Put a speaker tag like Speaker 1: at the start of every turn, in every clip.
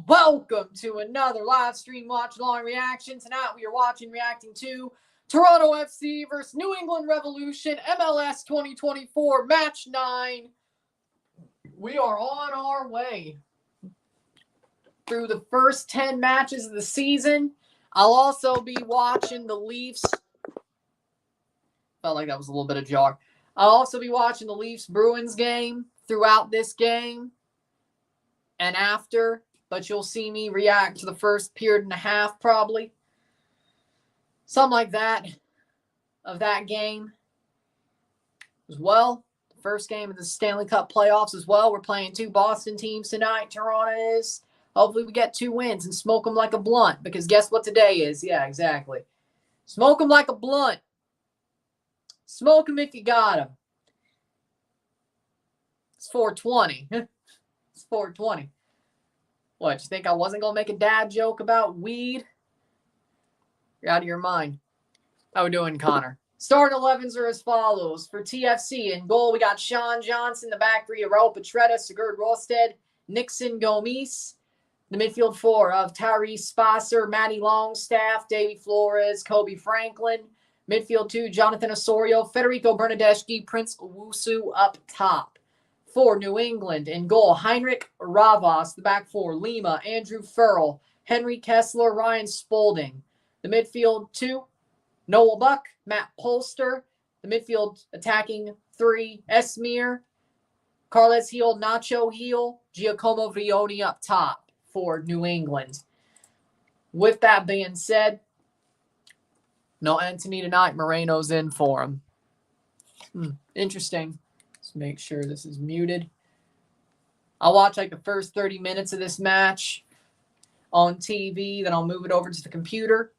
Speaker 1: Welcome to another live stream watch-along reaction. Tonight we are reacting to Toronto FC versus New England Revolution, MLS 2024, Match 9. We are on our way through the first 10 matches of the season. I'll also be watching the Leafs. Felt like that was a little bit of jar. I'll also be watching the Leafs-Bruins game throughout this game and after. But you'll see me react to the first period and a half, probably. Something like that of that game as well. The first game of the Stanley Cup playoffs as well. We're playing two Boston teams tonight. Toronto is. Hopefully we get 2 wins and smoke them like a blunt. Because guess what today is? Yeah, exactly. Smoke them like a blunt. Smoke them if you got them. It's 420. It's 420. What, you think I wasn't going to make a dad joke about weed? You're out of your mind. How we doing, Connor? Starting 11s are as follows. For TFC, in goal, we got Sean Johnson. The back three, Raul Petretta, Sigurd Rosted, Nixon Gomes. The midfield four of Tyrese Spasser, Matty Longstaff, Davy Flores, Kobe Franklin. Midfield two, Jonathan Osorio, Federico Bernardeschi, Prince Owusu up top. For New England, in goal, Heinrich Ravas. The back four, Lima, Andrew Farrell, Henry Kessler, Ryan Spaulding. The midfield two, Noel Buck, Matt Polster. The midfield attacking three, Esmir, Carles Heel, Nacho Heel, Giacomo Vrioni up top for New England. With that being said, no Anthony tonight. Moreno's in for him. Interesting. Let's make sure this is muted. I'll watch like the first 30 minutes of this match on TV. Then I'll move it over to the computer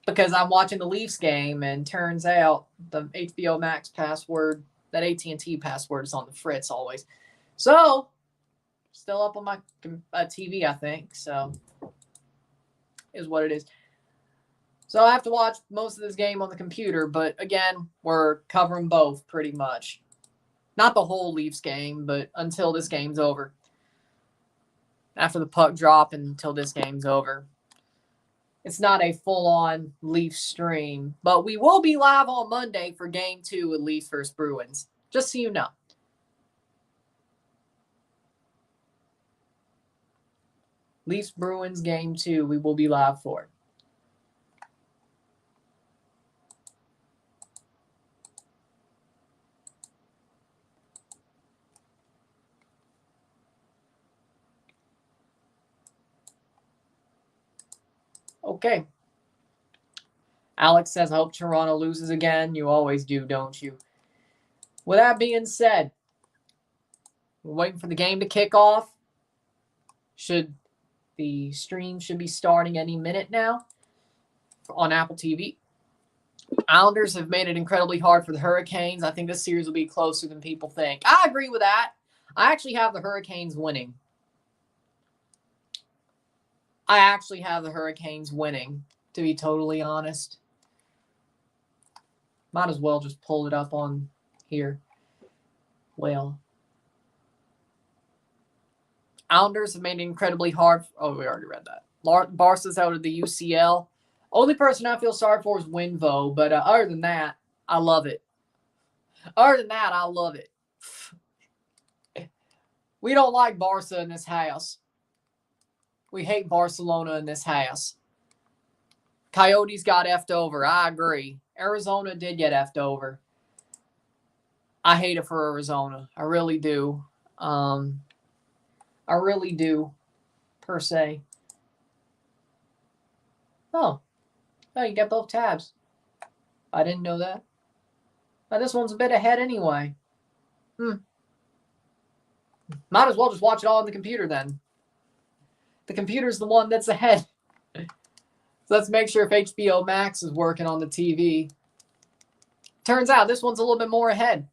Speaker 1: because I'm watching the Leafs game, and turns out the HBO Max password, that AT&T password, is on the fritz always. So, still up on my TV, I think. So, is what it is. So I have to watch most of this game on the computer, but again, we're covering both pretty much. Not the whole Leafs game, but until this game's over. After the puck drop and until this game's over. It's not a full-on Leafs stream, but we will be live on Monday for Game 2 with Leafs vs. Bruins. Just so you know. Leafs-Bruins Game 2 we will be live for. Okay. Alex says, I hope Toronto loses again. You always do, don't you? With that being said, we're waiting for the game to kick off. The stream should be starting any minute now on Apple TV. Islanders have made it incredibly hard for the Hurricanes. I think this series will be closer than people think. I agree with that. I actually have the Hurricanes winning. I actually have the Hurricanes winning, to be totally honest. Might as well just pull it up on here. Well, Islanders have made it incredibly hard. Oh, we already read that. Barca's out of the UCL. Only person I feel sorry for is Winvo, but other than that, I love it. Other than that, I love it. We don't like Barca in this house. We hate Barcelona in this house. Coyotes got effed over. I agree. Arizona did get effed over. I hate it for Arizona. I really do. I really do, per se. Oh, you get both tabs. I didn't know that. Now, this one's a bit ahead anyway. Might as well just watch it all on the computer then. The computer's the one that's ahead. So let's make sure if HBO Max is working on the TV. Turns out this one's a little bit more ahead.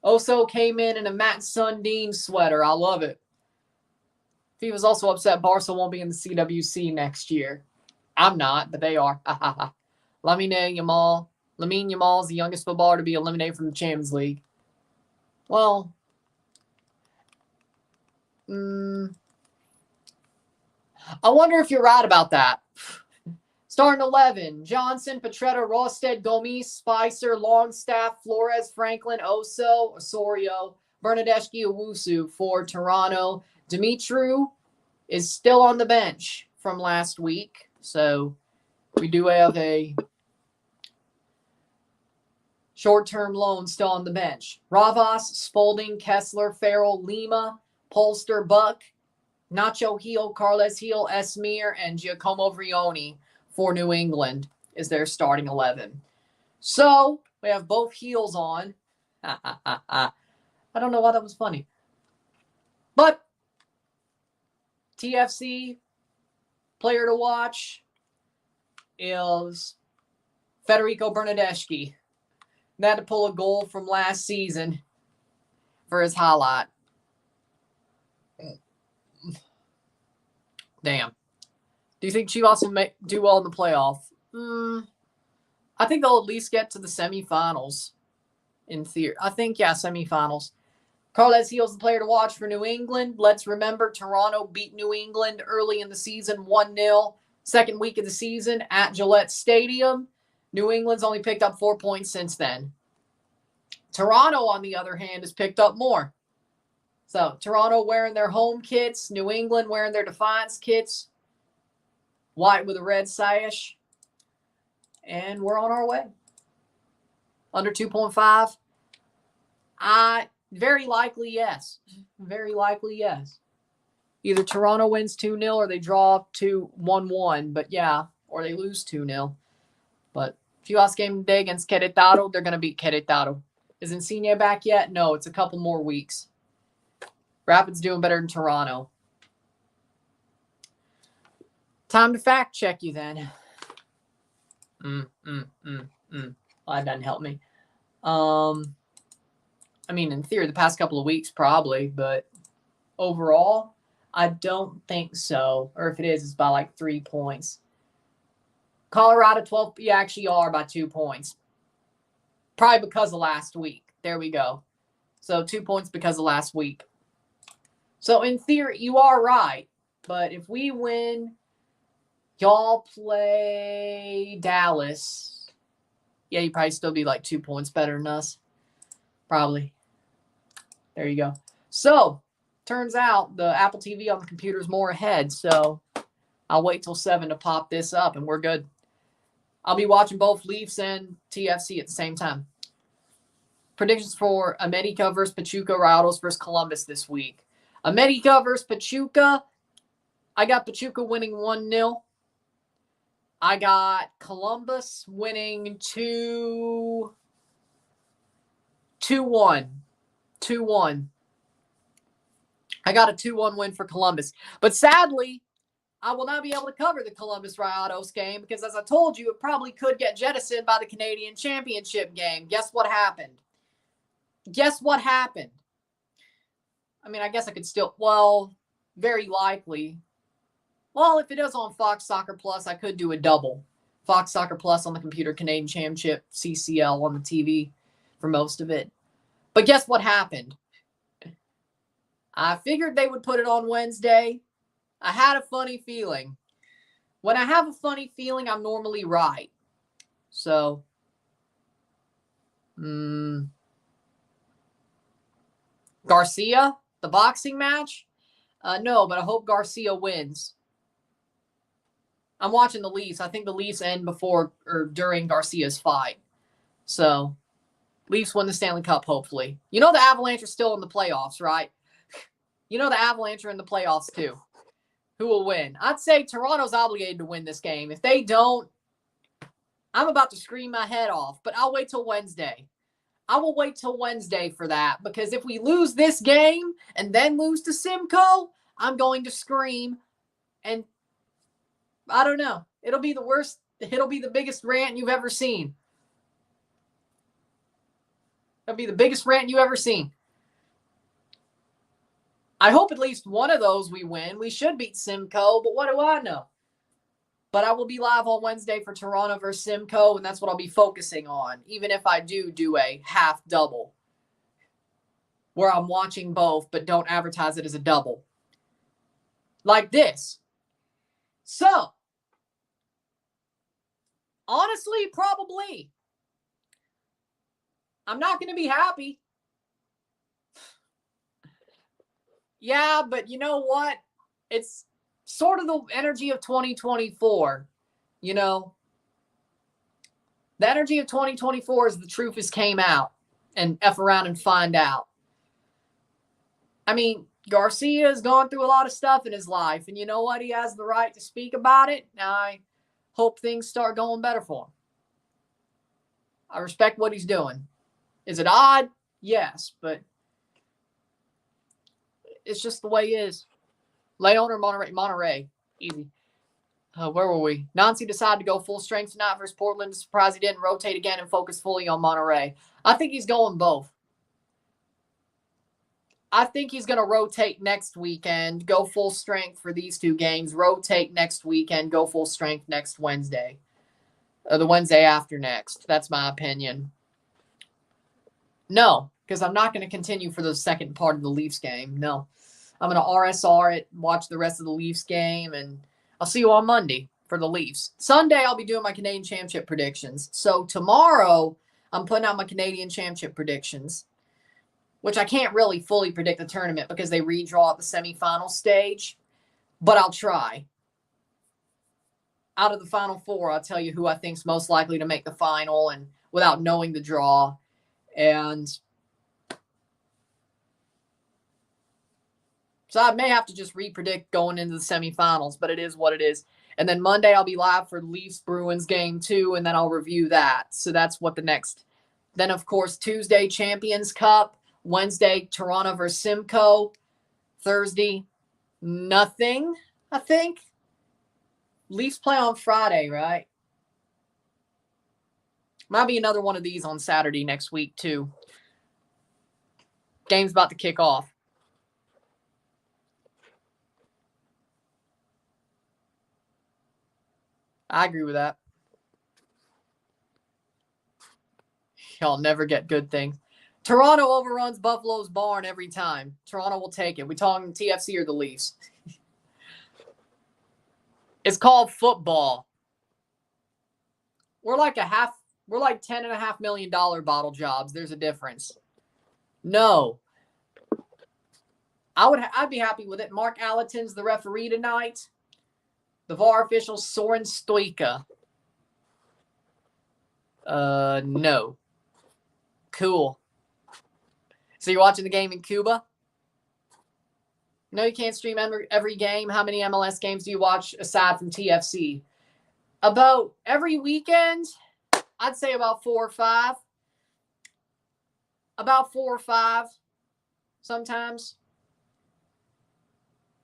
Speaker 1: Oso came in a Matt Sundin sweater. I love it. He was also upset Barca won't be in the CWC next year. I'm not, but they are. Lamine Yamal. Lamine Yamal is the youngest footballer to be eliminated from the Champions League. Well, I wonder if you're right about that. Starting 11, Johnson, Petretta, Rosted, Gomes, Spicer, Longstaff, Flores, Franklin, Oso, Osorio, Bernadeschi, Owusu for Toronto. Dimitru is still on the bench from last week. So we do have a short-term loan still on the bench. Ravas, Spalding, Kessler, Farrell, Lima, Polster, Buck, Nacho Heel, Carles Heel, Esmir, and Giacomo Vrioni for New England is their starting 11. So we have both heels on. I don't know why that was funny. But TFC player to watch is Federico Bernadeschi. They had to pull a goal from last season for his highlight. Damn. Do you think Chivas will do well in the playoff? I think they'll at least get to the semifinals. In theory, I think, yeah, semifinals. Carles Heel's the player to watch for New England. Let's remember Toronto beat New England early in the season 1-0. Second week of the season at Gillette Stadium. New England's only picked up 4 points since then. Toronto, on the other hand, has picked up more. So Toronto wearing their home kits, New England wearing their Defiance kits, white with a red sash, and we're on our way. Under 2.5? Very likely, yes. Very likely, yes. Either Toronto wins 2-0 or they draw 1-1, but yeah, or they lose 2-0. But Chivas game today against Querétaro, they're going to beat Querétaro. Is Insigne back yet? No, it's a couple more weeks. Rapid's doing better than Toronto. Time to fact check you then. Well, that doesn't help me. I mean, in theory, the past couple of weeks probably, but overall, I don't think so. Or if it is, it's by like 3 points. Colorado 12, you actually are by 2 points. Probably because of last week. There we go. So 2 points because of last week. So in theory, you are right. But if we win, y'all play Dallas. Yeah, you'd probably still be like 2 points better than us. Probably. There you go. So, turns out the Apple TV on the computer is more ahead. So, I'll wait till 7 to pop this up and we're good. I'll be watching both Leafs and TFC at the same time. Predictions for America versus Pachuca, Rayados versus Columbus this week. America versus Pachuca. I got Pachuca winning 1-0. I got Columbus winning 2-1. 2-1. I got a 2-1 win for Columbus. But sadly, I will not be able to cover the Columbus Rayados game because, as I told you, it probably could get jettisoned by the Canadian Championship game. Guess what happened? Guess what happened? I mean, I guess I could still, well, very likely. Well, if it is on Fox Soccer Plus, I could do a double. Fox Soccer Plus on the computer, Canadian Championship, CCL on the TV for most of it. But guess what happened? I figured they would put it on Wednesday. I had a funny feeling. When I have a funny feeling, I'm normally right. So, Garcia, the boxing match? No, but I hope Garcia wins. I'm watching the Leafs. I think the Leafs end before or during Garcia's fight. So, Leafs win the Stanley Cup, hopefully. You know the Avalanche are still in the playoffs, right? You know the Avalanche are in the playoffs, too. Who will win? I'd say Toronto's obligated to win this game. If they don't, I'm about to scream my head off. But I'll wait till Wednesday. I will wait till Wednesday for that. Because if we lose this game and then lose to Simcoe, I'm going to scream. And I don't know. It'll be the worst. It'll be the biggest rant you've ever seen. It'll be the biggest rant you've ever seen. I hope at least one of those we win. We should beat Simcoe, but what do I know? But I will be live on Wednesday for Toronto versus Simcoe, and that's what I'll be focusing on, even if I do a half double where I'm watching both but don't advertise it as a double. like this. So, honestly, probably. I'm not going to be happy. Yeah, but you know what? It's sort of the energy of 2024, you know? The energy of 2024 is the truth has came out and F around and find out. I mean, Garcia has gone through a lot of stuff in his life, and you know what? He has the right to speak about it. Now, I hope things start going better for him. I respect what he's doing. Is it odd? Yes, but it's just the way it is. Leon or Monterey? Monterey. Easy. Where were we? Nancy decided to go full strength tonight versus Portland. Surprised he didn't rotate again and focus fully on Monterey. I think he's going both. I think he's going to rotate next weekend, go full strength for these two games, rotate next weekend, go full strength next Wednesday. Or the Wednesday after next. That's my opinion. No, because I'm not going to continue for the second part of the Leafs game. No. I'm going to RSR it, watch the rest of the Leafs game, and I'll see you on Monday for the Leafs. Sunday, I'll be doing my Canadian Championship predictions. So tomorrow, I'm putting out my Canadian Championship predictions, which I can't really fully predict the tournament because they redraw at the semifinal stage, but I'll try. Out of the final four, I'll tell you who I think's most likely to make the final and without knowing the draw. And so I may have to just re-predict going into the semifinals, but it is what it is. And then Monday I'll be live for Leafs Bruins game 2, and then I'll review that. So that's what the next. Then, of course, Tuesday, Champions Cup. Wednesday, Toronto versus Simcoe. Thursday, nothing, I think. Leafs play on Friday, right? Might be another one of these on Saturday next week, too. Game's about to kick off. I agree with that. Y'all never get good things. Toronto overruns Buffalo's barn every time. Toronto will take it. We talking TFC or the Leafs? It's called football. We're like $10.5 million bottle jobs. There's a difference. No. I'd be happy with it. Mark Allerton's the referee tonight. The VAR official, Soren Stoica. No. Cool. So you're watching the game in Cuba? No, you can't stream every game. How many MLS games do you watch aside from TFC? About every weekend, I'd say about 4 or 5. About 4 or 5 sometimes.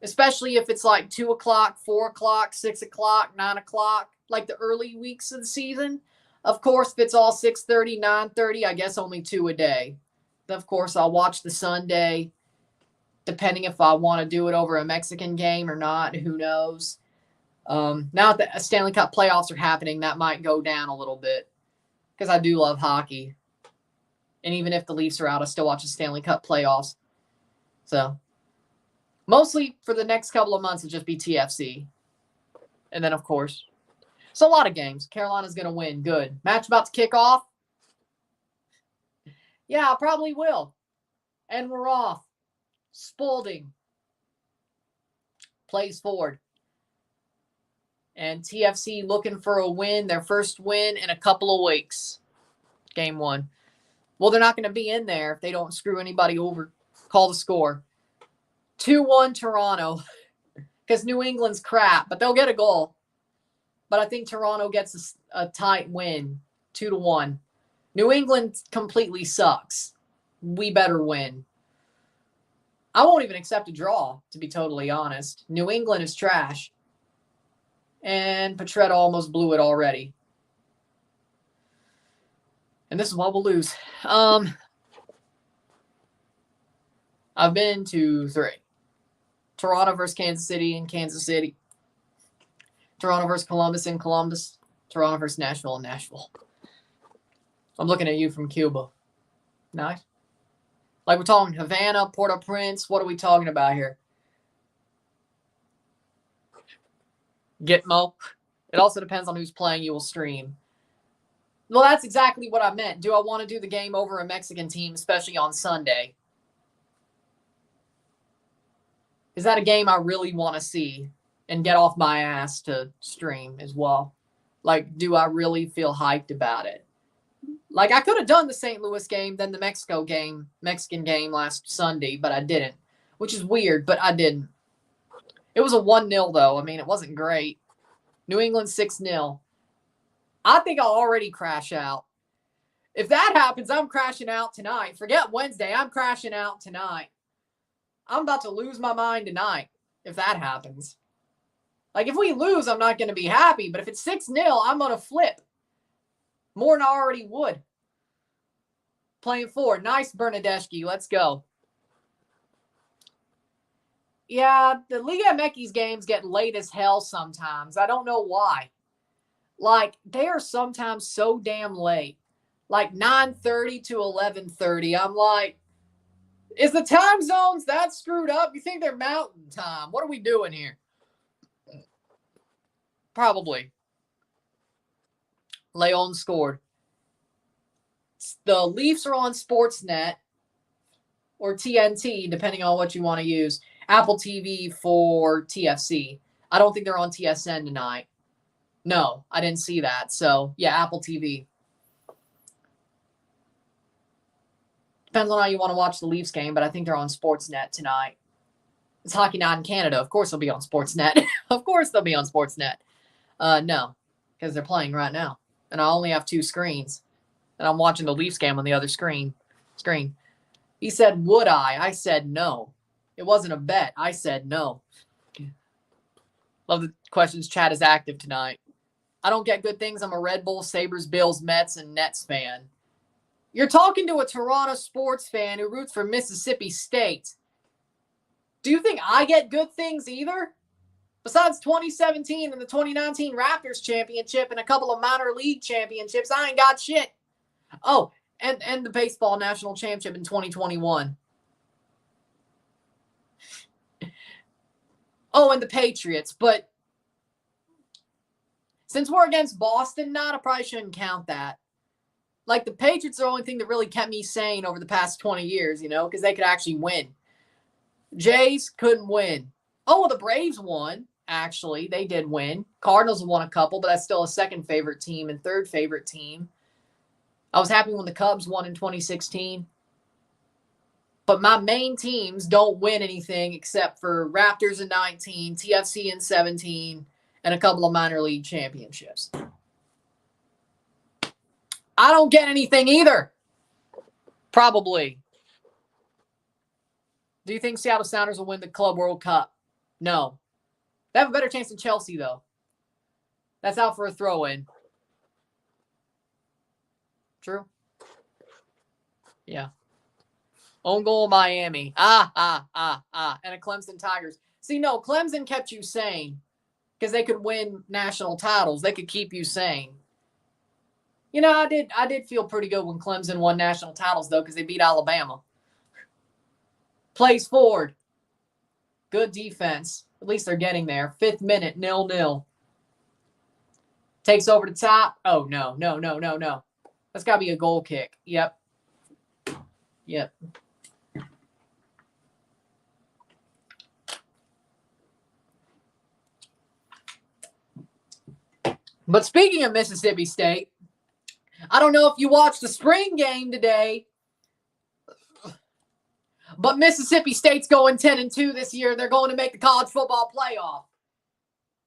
Speaker 1: Especially if it's like 2 o'clock, 4 o'clock, 6 o'clock, 9 o'clock, like the early weeks of the season. Of course, if it's all 6:30, 9:30, I guess only 2 a day. Of course, I'll watch the Sunday, depending if I want to do it over a Mexican game or not. Who knows? Now that the Stanley Cup playoffs are happening, that might go down a little bit because I do love hockey. And even if the Leafs are out, I still watch the Stanley Cup playoffs. So mostly for the next couple of months, it'll just be TFC. And then, of course, it's a lot of games. Carolina's going to win. Good. Match about to kick off. Yeah, I probably will. And we're off. Spalding plays forward. And TFC looking for a win, their first win in a couple of weeks. Game 1. Well, they're not going to be in there if they don't screw anybody over. Call the score. 2-1 Toronto. Because New England's crap, but they'll get a goal. But I think Toronto gets a tight win. 2-1. New England completely sucks. We better win. I won't even accept a draw, to be totally honest. New England is trash. And Petretta almost blew it already. And this is why we'll lose. I've been to 3. Toronto versus Kansas City in Kansas City. Toronto versus Columbus in Columbus. Toronto versus Nashville in Nashville. I'm looking at you from Cuba. Nice. Like we're talking Havana, Port-au-Prince. What are we talking about here? Gitmo. It also depends on who's playing. You will stream. Well, that's exactly what I meant. Do I want to do the game over a Mexican team, especially on Sunday? Is that a game I really want to see and get off my ass to stream as well? Like, do I really feel hyped about it? Like, I could have done the St. Louis game, then the Mexican game last Sunday, but I didn't, which is weird, but I didn't. It was a 1-0, though. I mean, it wasn't great. New England 6-0. I think I'll already crash out. If that happens, I'm crashing out tonight. Forget Wednesday. I'm crashing out tonight. I'm about to lose my mind tonight if that happens. Like, if we lose, I'm not going to be happy. But if it's 6-0, I'm going to flip. More than I already would. Playing 4. Nice, Bernadeschi. Let's go. Yeah, the Liga MX games get late as hell sometimes. I don't know why. Like, they are sometimes so damn late. Like 9:30 to 11:30. I'm like, is the time zones that screwed up? You think they're mountain time? What are we doing here? Probably. Leon scored. The Leafs are on Sportsnet or TNT, depending on what you want to use. Apple TV for TFC. I don't think they're on TSN tonight. No, I didn't see that. So, yeah, Apple TV. Depends on how you want to watch the Leafs game, but I think they're on Sportsnet tonight. It's Hockey Night in Canada. Of course they'll be on Sportsnet. Of course they'll be on Sportsnet. No, because they're playing right now. And I only have 2 screens. And I'm watching the Leafs game on the other screen. He said, would I? I said no. It wasn't a bet. I said no. Love the questions. Chat is active tonight. I don't get good things. I'm a Red Bull, Sabres, Bills, Mets, and Nets fan. You're talking to a Toronto sports fan who roots for Mississippi State. Do you think I get good things either? Besides 2017 and the 2019 Raptors championship and a couple of minor league championships, I ain't got shit. Oh, and the baseball national championship in 2021. Oh, and the Patriots. But since we're against Boston now, I probably shouldn't count that. Like, the Patriots are the only thing that really kept me sane over the past 20 years, you know, because they could actually win. Jays couldn't win. Oh, well, the Braves won, actually. They did win. Cardinals won a couple, but that's still a second favorite team and third favorite team. I was happy when the Cubs won in 2016. But my main teams don't win anything except for Raptors in 19, TFC in 17, and a couple of minor league championships. I don't get anything either. Probably. Do you think Seattle Sounders will win the Club World Cup? No. They have a better chance than Chelsea, though. That's out for a throw-in. True? Yeah. Own goal, Miami. And a Clemson Tigers. See, no, Clemson kept you sane because they could win national titles. They could keep you sane. You know, I did feel pretty good when Clemson won national titles, though, because they beat Alabama. Plays forward. Good defense. At least they're getting there. 5th minute, 0-0. Takes over the top. Oh, no. That's got to be a goal kick. Yep. But speaking of Mississippi State, I don't know if you watched the spring game today, but Mississippi State's going 10-2 this year. They're going to make the college football playoff.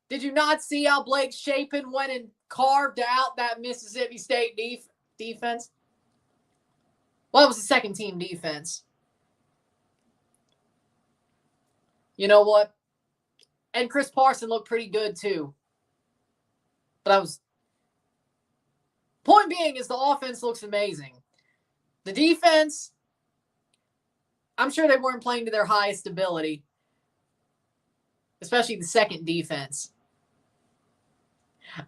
Speaker 1: Did you not see how Blake Shapen went and carved out that Mississippi State defense? Well, it was the second team defense. You know what? And Chris Parson looked pretty good too. But point being is the offense looks amazing. The defense, I'm sure they weren't playing to their highest ability, especially the second defense.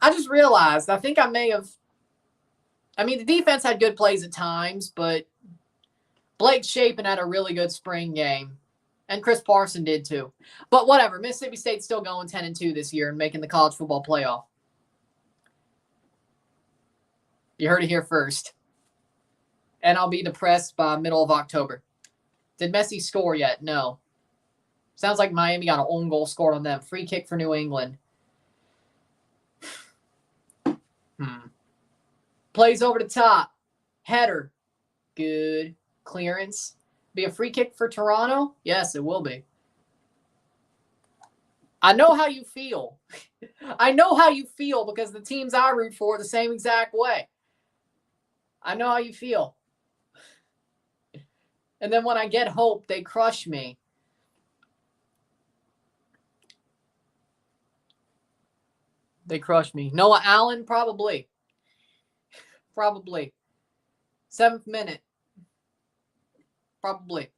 Speaker 1: I just realized, I think the defense had good plays at times, but Blake Shapen had a really good spring game. And Chris Parson did too. But whatever. Mississippi State's still going 10-2 this year and making the college football playoff. You heard it here first. And I'll be depressed by middle of October. Did Messi score yet? No. Sounds like Miami got an own goal scored on them. Free kick for New England. Plays over the top. Header. Good. Clearance. Be a free kick for Toronto? Yes, it will be. I know how you feel. I know how you feel because the teams I root for are the same exact way. I know how you feel. And then when I get hope, they crush me. They crush me. Noah Allen? Probably. Probably. 7th minute. Probably.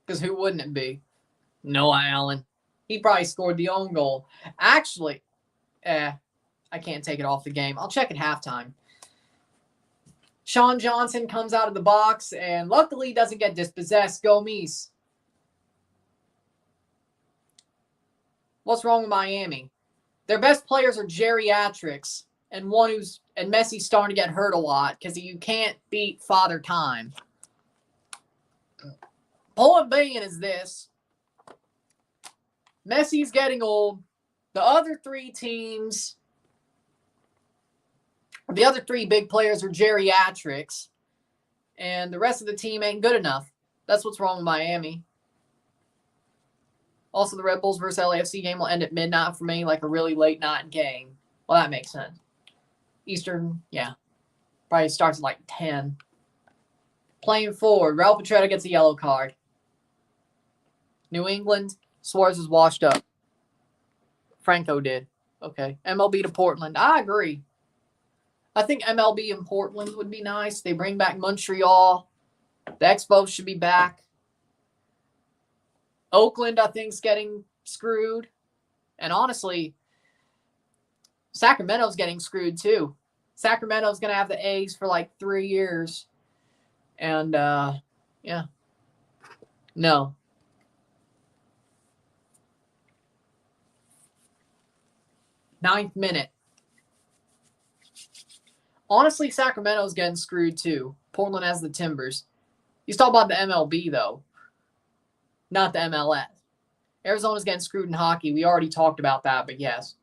Speaker 1: Because who wouldn't it be? Noah Allen. He probably scored the own goal. Actually, I can't take it off the game. I'll check at halftime. Sean Johnson comes out of the box and luckily doesn't get dispossessed. Go Mies. What's wrong with Miami? Their best players are geriatrics and Messi's starting to get hurt a lot because you can't beat Father Time. Point being is this. Messi's getting old. The other three big players are geriatrics. And the rest of the team ain't good enough. That's what's wrong with Miami. Also, the Red Bulls versus LAFC game will end at midnight for me, like a really late night game. Well, that makes sense. Eastern, yeah. Probably starts at like 10. Playing forward, Raul Petretta gets a yellow card. New England, Suarez is washed up. Franco did. Okay. MLB to Portland. I agree. I think MLB in Portland would be nice. They bring back Montreal. The Expos should be back. Oakland, I think, is getting screwed. And honestly, Sacramento's getting screwed too. Sacramento's going to have the A's for like 3 years. And, yeah. No. Ninth minute. Honestly, Sacramento's getting screwed too. Portland has the Timbers. You talk about the MLB, though. Not the MLS. Arizona's getting screwed in hockey. We already talked about that, but yes.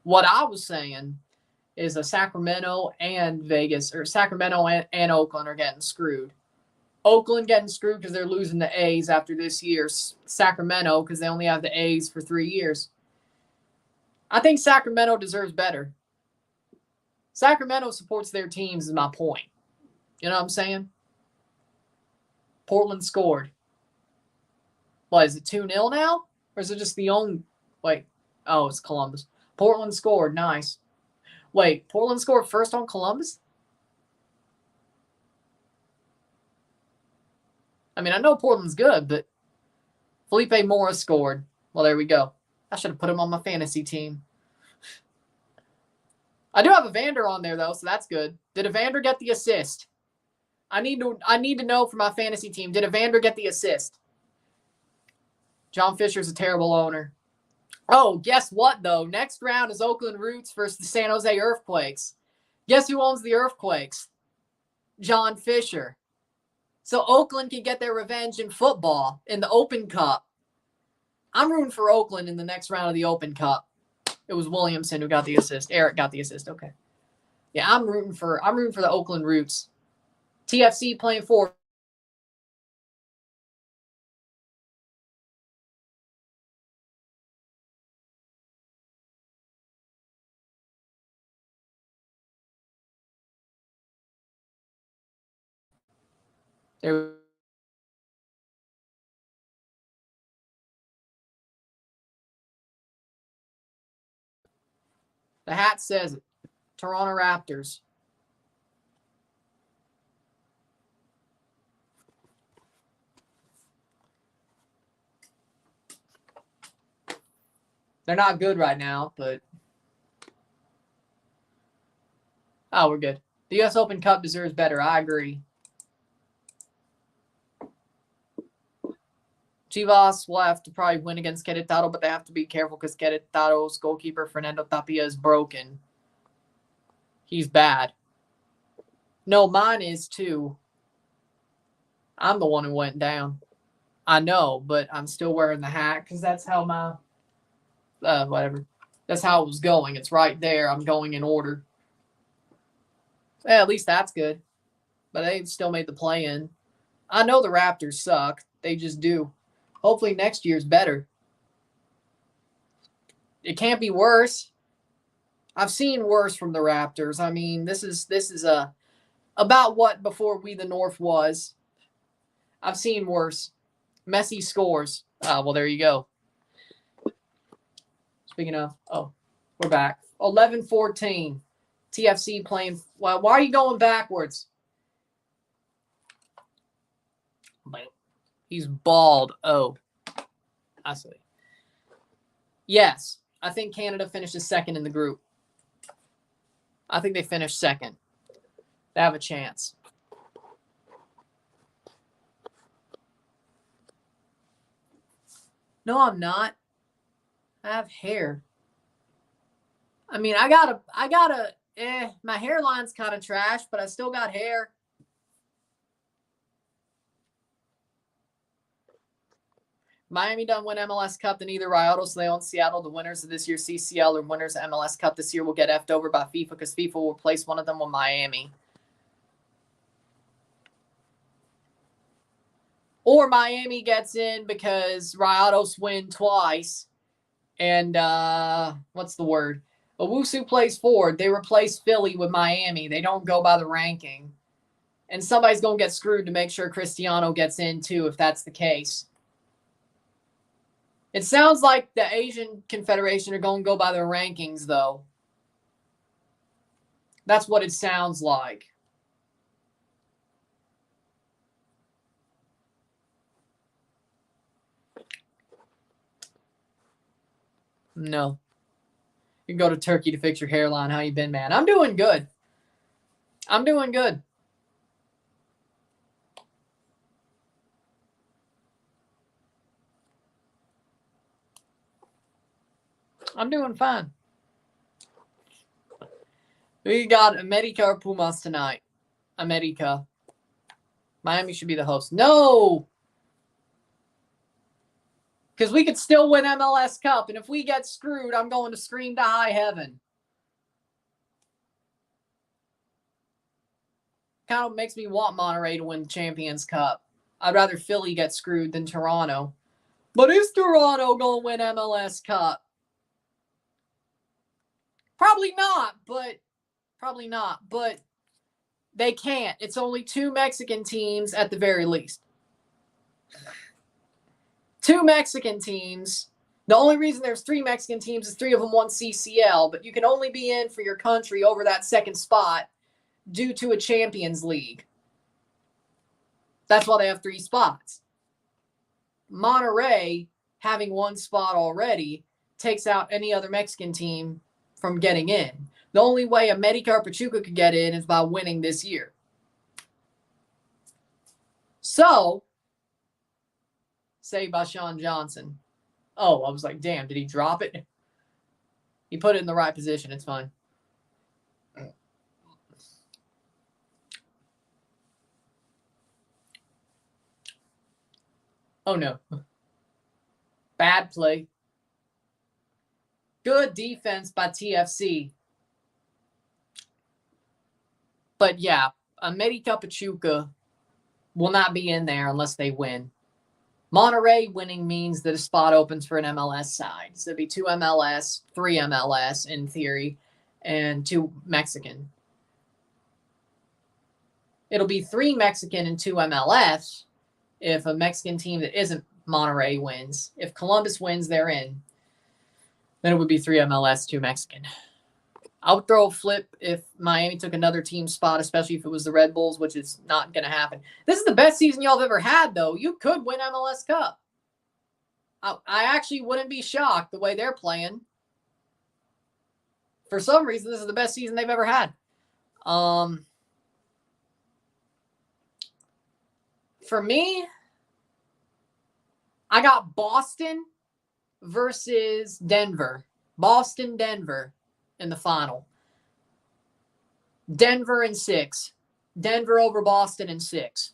Speaker 1: What I was saying is Sacramento and Vegas, or Sacramento and Oakland are getting screwed. Oakland getting screwed because they're losing the A's after this year. Sacramento because they only have the A's for 3 years. I think Sacramento deserves better. Sacramento supports their teams is my point. You know what I'm saying? Portland scored. What, is it 2-0 now? Or is it just the own, like, oh, it's Columbus. Portland scored. Nice. Wait, Portland scored first on Columbus? I mean, I know Portland's good, but Felipe Morris scored. Well, there we go. I should have put him on my fantasy team. I do have Evander on there, though, so that's good. Did Evander get the assist? I need to know for my fantasy team. Did Evander get the assist? John Fisher's a terrible owner. Oh, guess what, though? Next round is Oakland Roots versus the San Jose Earthquakes. Guess who owns the Earthquakes? John Fisher. So Oakland can get their revenge in football in the Open Cup. I'm rooting for Oakland in the next round of the Open Cup. It was Williamson who got the assist. Eric got the assist. Okay. Yeah, I'm rooting for the Oakland Roots. TFC playing forward. There. The hat says it. Toronto Raptors. They're not good right now, but... Oh, we're good. The U.S. Open Cup deserves better. I agree. Chivas will have to probably win against Querétaro, but they have to be careful because Querétaro's goalkeeper, Fernando Tapia, is broken. He's bad. No, mine is too. I'm the one who went down. I know, but I'm still wearing the hat because that's how my whatever. That's how it was going. It's right there. I'm going in order. Yeah, at least that's good. But they still made the play-in. I know the Raptors suck. They just do. Hopefully next year's better. It can't be worse. I've seen worse from the Raptors. I mean, this is about what before We the North was. I've seen worse. Messi scores. Well, there you go. Speaking of, we're back. 11-14. TFC playing. Well, why are you going backwards? He's bald. Oh, I see. Yes, I think Canada finishes second in the group. I think they finished second. They have a chance. No, I'm not. I have hair. I mean, my hairline's kind of trash, but I still got hair. Miami done win MLS Cup, then either Rayado, so they own Seattle. The winners of this year's CCL or winners of MLS Cup this year will get effed over by FIFA because FIFA will replace one of them with Miami. Or Miami gets in because Rayados win twice. And what's the word? Owusu plays forward. They replace Philly with Miami. They don't go by the ranking. And somebody's going to get screwed to make sure Cristiano gets in too, if that's the case. It sounds like the Asian Confederation are going to go by their rankings, though. That's what it sounds like. No. You can go to Turkey to fix your hairline. How you been, man? I'm doing good. I'm doing good. I'm doing fine. We got America or Pumas tonight. America. Miami should be the host. No! Because we could still win MLS Cup, and if we get screwed, I'm going to scream to high heaven. Kind of makes me want Monterrey to win the Champions Cup. I'd rather Philly get screwed than Toronto. But is Toronto going to win MLS Cup? Probably not, but they can't. It's only 2 Mexican teams at the very least. 2 Mexican teams. The only reason there's 3 Mexican teams is 3 of them won CCL, but you can only be in for your country over that second spot due to a Champions League. That's why they have 3 spots. Monterrey, having 1 spot already, takes out any other Mexican team from getting in. The only way America or Pachuca could get in is by winning this year. So, saved by Sean Johnson. Oh, I was like, damn, did he drop it? He put it in the right position. It's fine. Oh, no. Bad play. Good defense by TFC. But yeah, America Pachuca will not be in there unless they win. Monterrey winning means that a spot opens for an MLS side. So it'd be 2 MLS, 3 MLS in theory, and 2 Mexican. It'll be 3 Mexican and 2 MLS if a Mexican team that isn't Monterrey wins. If Columbus wins, they're in. Then it would be 3 MLS, 2 Mexican. I would throw a flip if Miami took another team spot, especially if it was the Red Bulls, which is not going to happen. This is the best season y'all have ever had, though. You could win MLS Cup. I actually wouldn't be shocked the way they're playing. For some reason, this is the best season they've ever had. For me, I got Boston versus Denver. Boston, Denver in the final. Denver in 6. Denver over Boston in 6.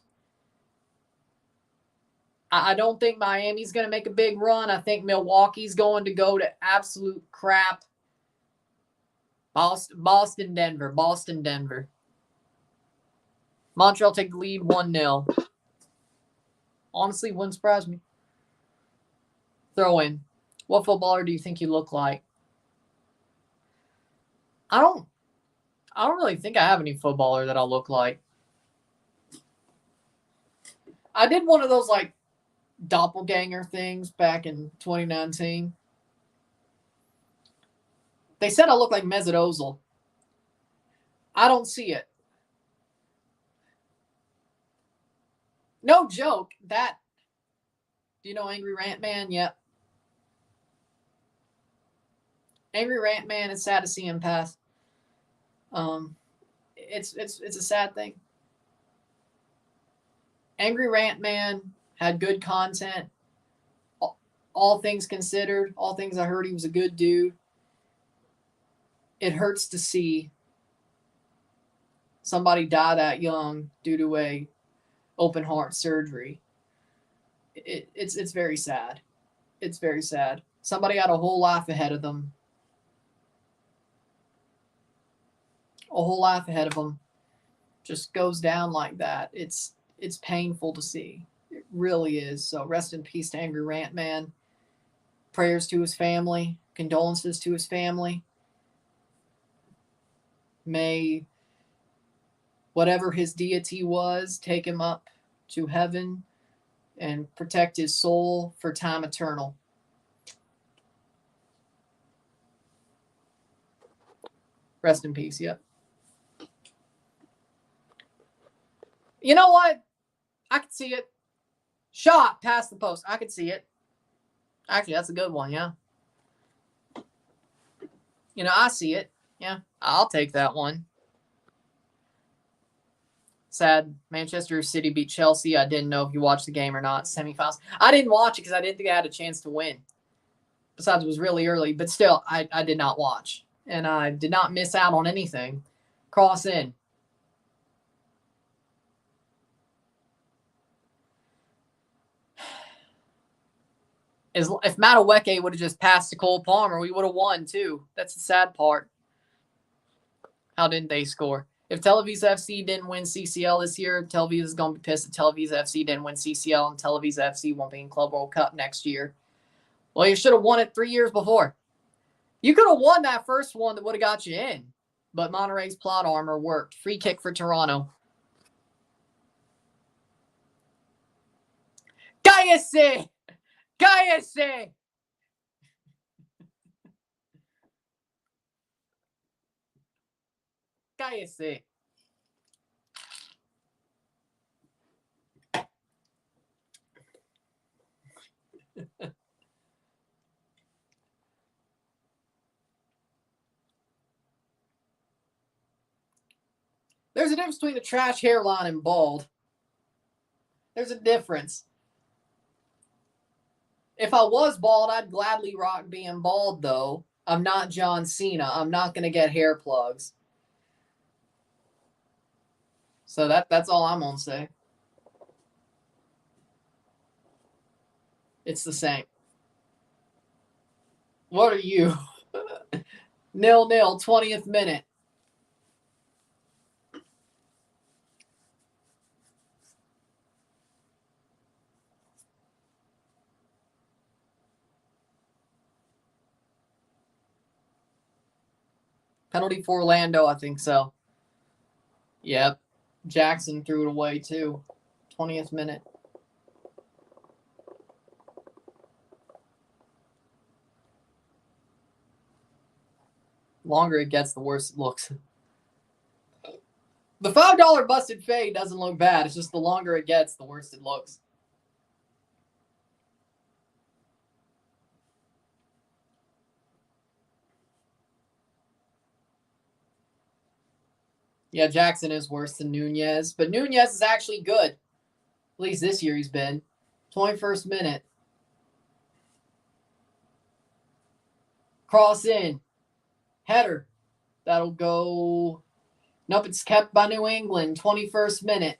Speaker 1: I don't think Miami's going to make a big run. I think Milwaukee's going to go to absolute crap. Boston, Denver. Boston, Denver. Montreal take the lead 1-0. Honestly, wouldn't surprise me. Throw in. What footballer do you think you look like? I don't really think I have any footballer that I'll look like. I did one of those like doppelganger things back in 2019. They said I look like Mesut Ozil. I don't see it. No joke. Do you know Angry Rant Man? Yep. Angry Rant Man, it's sad to see him pass. It's a sad thing. Angry Rant Man had good content. All things considered, all things I heard, he was a good dude. It hurts to see somebody die that young due to a open heart surgery. It's very sad. It's very sad. Somebody had a whole life ahead of them. A whole life ahead of them just goes down like that. It's painful to see. It really is. So rest in peace to Angry Rant Man. Prayers to his family. Condolences to his family. May whatever his deity was take him up to heaven and protect his soul for time eternal. Rest in peace, yep. You know what? I could see it. Shot past the post. I could see it. Actually, that's a good one, yeah. You know, I see it. Yeah, I'll take that one. Sad. Manchester City beat Chelsea. I didn't know if you watched the game or not. Semifinals. I didn't watch it because I didn't think I had a chance to win. Besides, it was really early. But still, I did not watch. And I did not miss out on anything. Cross in. If Madueke would have just passed to Cole Palmer, we would have won too. That's the sad part. How didn't they score? If Televisa FC didn't win CCL this year, Televisa is going to be pissed that Televisa FC didn't win CCL, and Televisa FC won't be in Club World Cup next year. Well, you should have won it 3 years before. You could have won that first one that would have got you in, but Monterrey's plot armor worked. Free kick for Toronto. Cállese! Cállese! Cállese. There's a difference between a trash hairline and bald. There's a difference. If I was bald, I'd gladly rock being bald, though. I'm not John Cena. I'm not going to get hair plugs. So that's all I'm going to say. It's the same. What are you? 0-0, 20th minute. Penalty for Orlando, I think so. Yep. Jackson threw it away, too. 20th minute. Longer it gets, the worse it looks. The $5 busted fade doesn't look bad. It's just the longer it gets, the worse it looks. Yeah, Jackson is worse than Nunez, but Nunez is actually good. At least this year he's been. 21st minute. Cross in. Header. That'll go. Nope, it's kept by New England. 21st minute.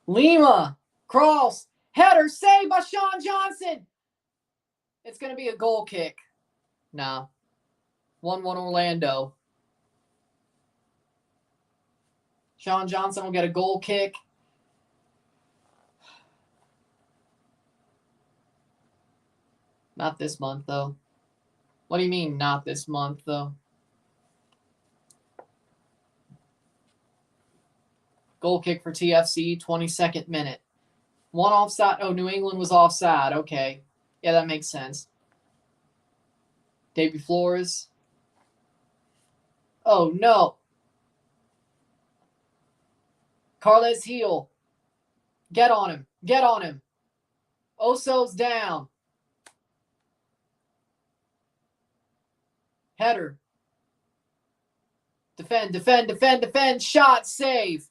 Speaker 1: Lima. Cross. Header. Saved by Sean Johnson. It's going to be a goal kick. Nah. 1-1 Orlando. Sean Johnson will get a goal kick. Not this month, though. What do you mean, not this month, though? Goal kick for TFC, 22nd minute. One offside. Oh, New England was offside. Okay. Yeah, that makes sense. Davy Flores. Oh, no. Carles Heel. Get on him. Get on him. Oso's down. Header. Defend, defend, defend, defend. Shot, save.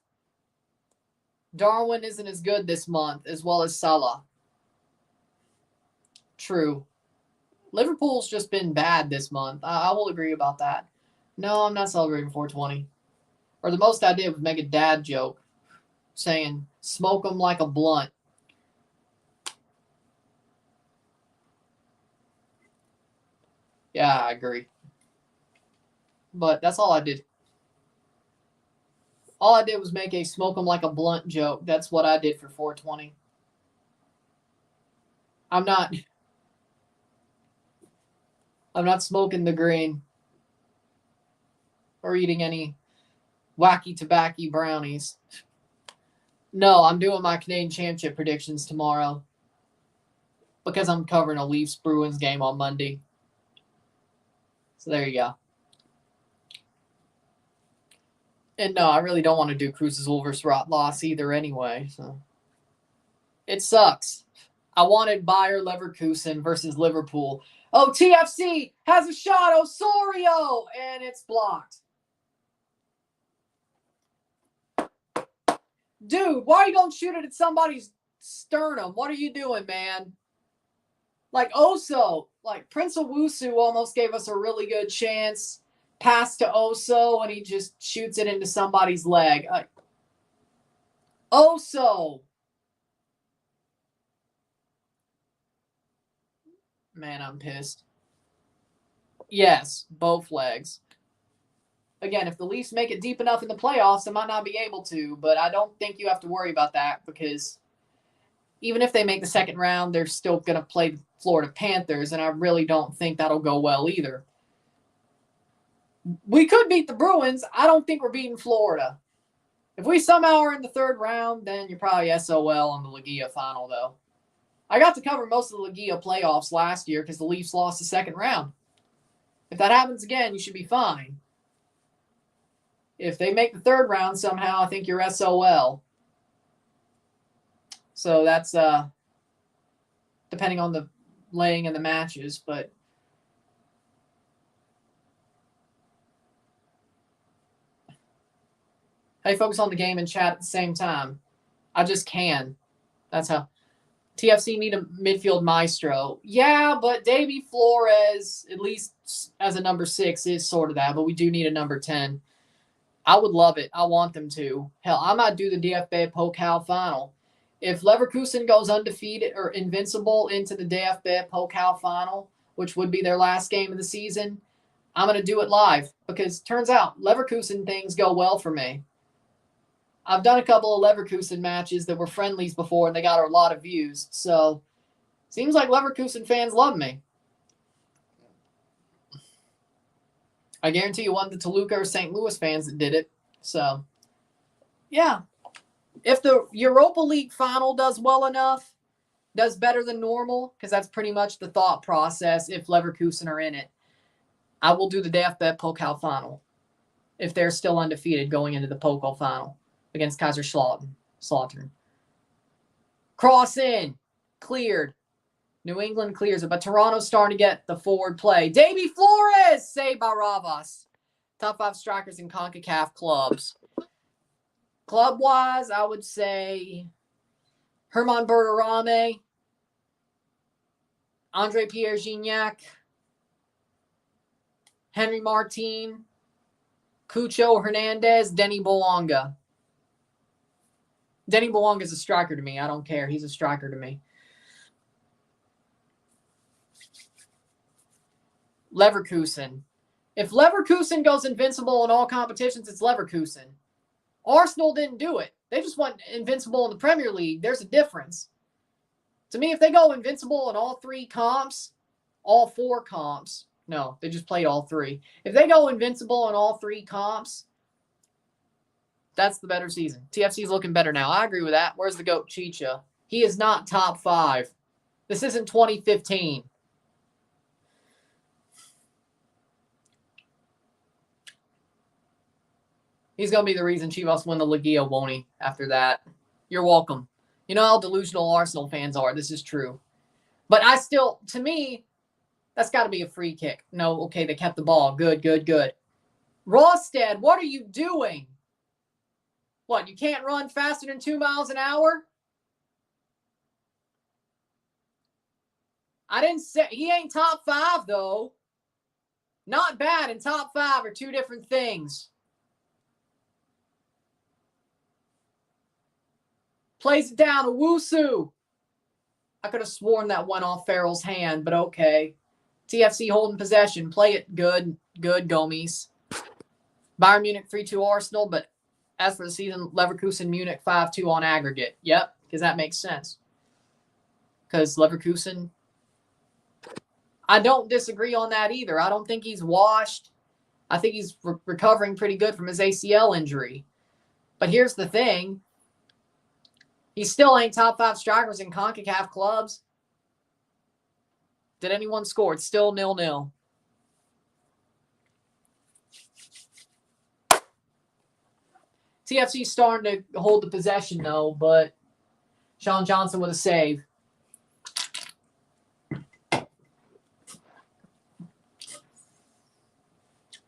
Speaker 1: Darwin isn't as good this month, as well as Salah. True. Liverpool's just been bad this month. I will agree about that. No, I'm not celebrating 420. Or the most I did was make a dad joke saying, smoke them like a blunt. Yeah, I agree. But that's all I did. All I did was make a smoke them like a blunt joke. That's what I did for 420. I'm not smoking the green or eating any wacky tobacco brownies. No, I'm doing my Canadian Championship predictions tomorrow because I'm covering a Leafs-Bruins game on Monday. So there you go. And no, I really don't want to do Cruz's Wolves loss either anyway. So it sucks. I wanted Bayer Leverkusen versus Liverpool. Oh, TFC has a shot. Osorio. And it's blocked. Dude, why are you going to shoot it at somebody's sternum? What are you doing, man? Like Oso, like Prince Owusu almost gave us a really good chance. Pass to Oso, and he just shoots it into somebody's leg. Oso. Man, I'm pissed. Yes, both legs. Again, if the Leafs make it deep enough in the playoffs, they might not be able to, but I don't think you have to worry about that because even if they make the second round, they're still going to play the Florida Panthers, and I really don't think that'll go well either. We could beat the Bruins. I don't think we're beating Florida. If we somehow are in the third round, then you're probably SOL on the Liga final, though. I got to cover most of the Liga playoffs last year because the Leafs lost the second round. If that happens again, you should be fine. If they make the third round somehow, I think you're SOL. So that's depending on the laying in the matches, but I focus on the game and chat at the same time. I just can. That's how. TFC need a midfield maestro. Yeah, but Davy Flores, at least as a number 6, is sort of that, but we do need a number 10. I would love it. I want them to. Hell, I might do the DFB Pokal final. If Leverkusen goes undefeated or invincible into the DFB Pokal final, which would be their last game of the season, I'm going to do it live because turns out Leverkusen things go well for me. I've done a couple of Leverkusen matches that were friendlies before, and they got a lot of views. So, seems like Leverkusen fans love me. I guarantee you one of the Toluca or St. Louis fans that did it. So, yeah. If the Europa League final does well enough, does better than normal, because that's pretty much the thought process if Leverkusen are in it, I will do the DFB Pokal final if they're still undefeated going into the Pokal final against Kaiserslautern. Cross in. Cleared. New England clears it, but Toronto's starting to get the forward play. Davy Flores! Saved by Ravas. Top 5 strikers in CONCACAF clubs. Club-wise, I would say Herman Berterame, Andre Pierre Gignac, Henry Martin, Cucho Hernandez, Denny Bolonga. Denny Bolonga is a striker to me. I don't care. He's a striker to me. Leverkusen. If Leverkusen goes invincible in all competitions, it's Leverkusen. Arsenal didn't do it. They just went invincible in the Premier League. There's a difference. To me, if they go invincible in all 3 comps, all 4 comps, no, they just played all 3. If they go invincible in all 3 comps, that's the better season. TFC's looking better now. I agree with that. Where's the GOAT Chicha? He is not top 5. This isn't 2015. He's going to be the reason Chivas win the Liga, won't he, after that? You're welcome. You know how delusional Arsenal fans are. This is true. But I still, to me, that's got to be a free kick. No, okay, they kept the ball. Good, good, good. Rosted, what are you doing? What, you can't run faster than 2 miles an hour? I didn't say, he ain't top 5, though. Not bad and top 5 are 2 different things. Plays it down, Owusu. I could have sworn that went off Farrell's hand, but okay. TFC holding possession. Play it good. Good, Gomes. Bayern Munich 3-2 Arsenal, but as for the season, Leverkusen Munich 5-2 on aggregate. Yep, because that makes sense. Because Leverkusen, I don't disagree on that either. I don't think he's washed. I think he's recovering pretty good from his ACL injury. But here's the thing. He still ain't top 5 strikers in CONCACAF clubs. Did anyone score? It's still 0-0. TFC's starting to hold the possession, though, but Sean Johnson with a save.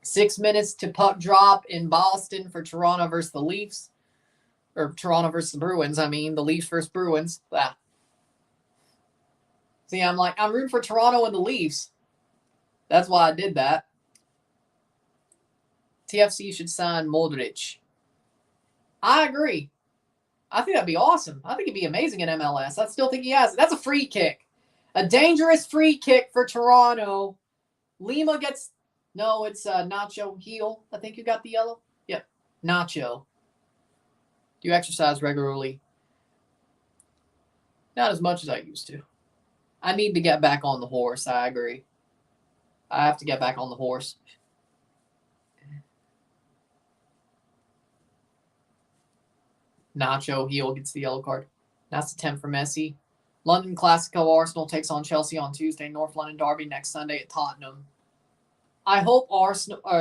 Speaker 1: Six minutes to puck drop in Boston for Toronto versus the Leafs. Or Toronto versus the Bruins, I mean. The Leafs versus Bruins. Ah. See, I'm rooting for Toronto and the Leafs. That's why I did that. TFC should sign Modric. I agree. I think that'd be awesome. I think he'd be amazing in MLS. I still think he has it. That's a free kick. A dangerous free kick for Toronto. Lima gets... No, it's Nacho Heel. I think you got the yellow. Yep. Nacho. Do you exercise regularly? Not as much as I used to. I need to get back on the horse. I agree. I have to get back on the horse. Nacho Heel gets the yellow card. That's the 10 for Messi. London Classico Arsenal takes on Chelsea on Tuesday. North London Derby next Sunday at Tottenham. I hope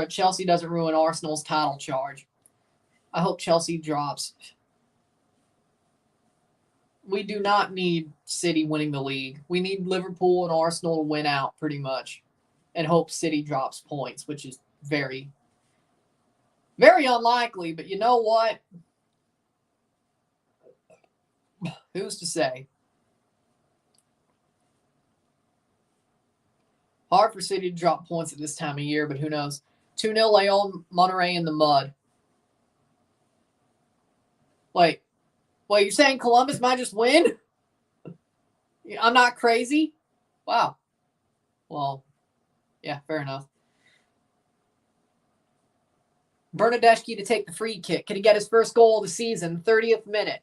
Speaker 1: Chelsea doesn't ruin Arsenal's title charge. I hope Chelsea drops. We do not need City winning the league. We need Liverpool and Arsenal to win out pretty much and hope City drops points, which is very, very unlikely. But you know what? Who's to say? Hard for City to drop points at this time of year, but who knows? 2-0 Leon Monterrey in the mud. Wait, you're saying Columbus might just win? I'm not crazy? Wow. Well, yeah, fair enough. Bernadeschi to take the free kick. Can he get his first goal of the season? 30th minute.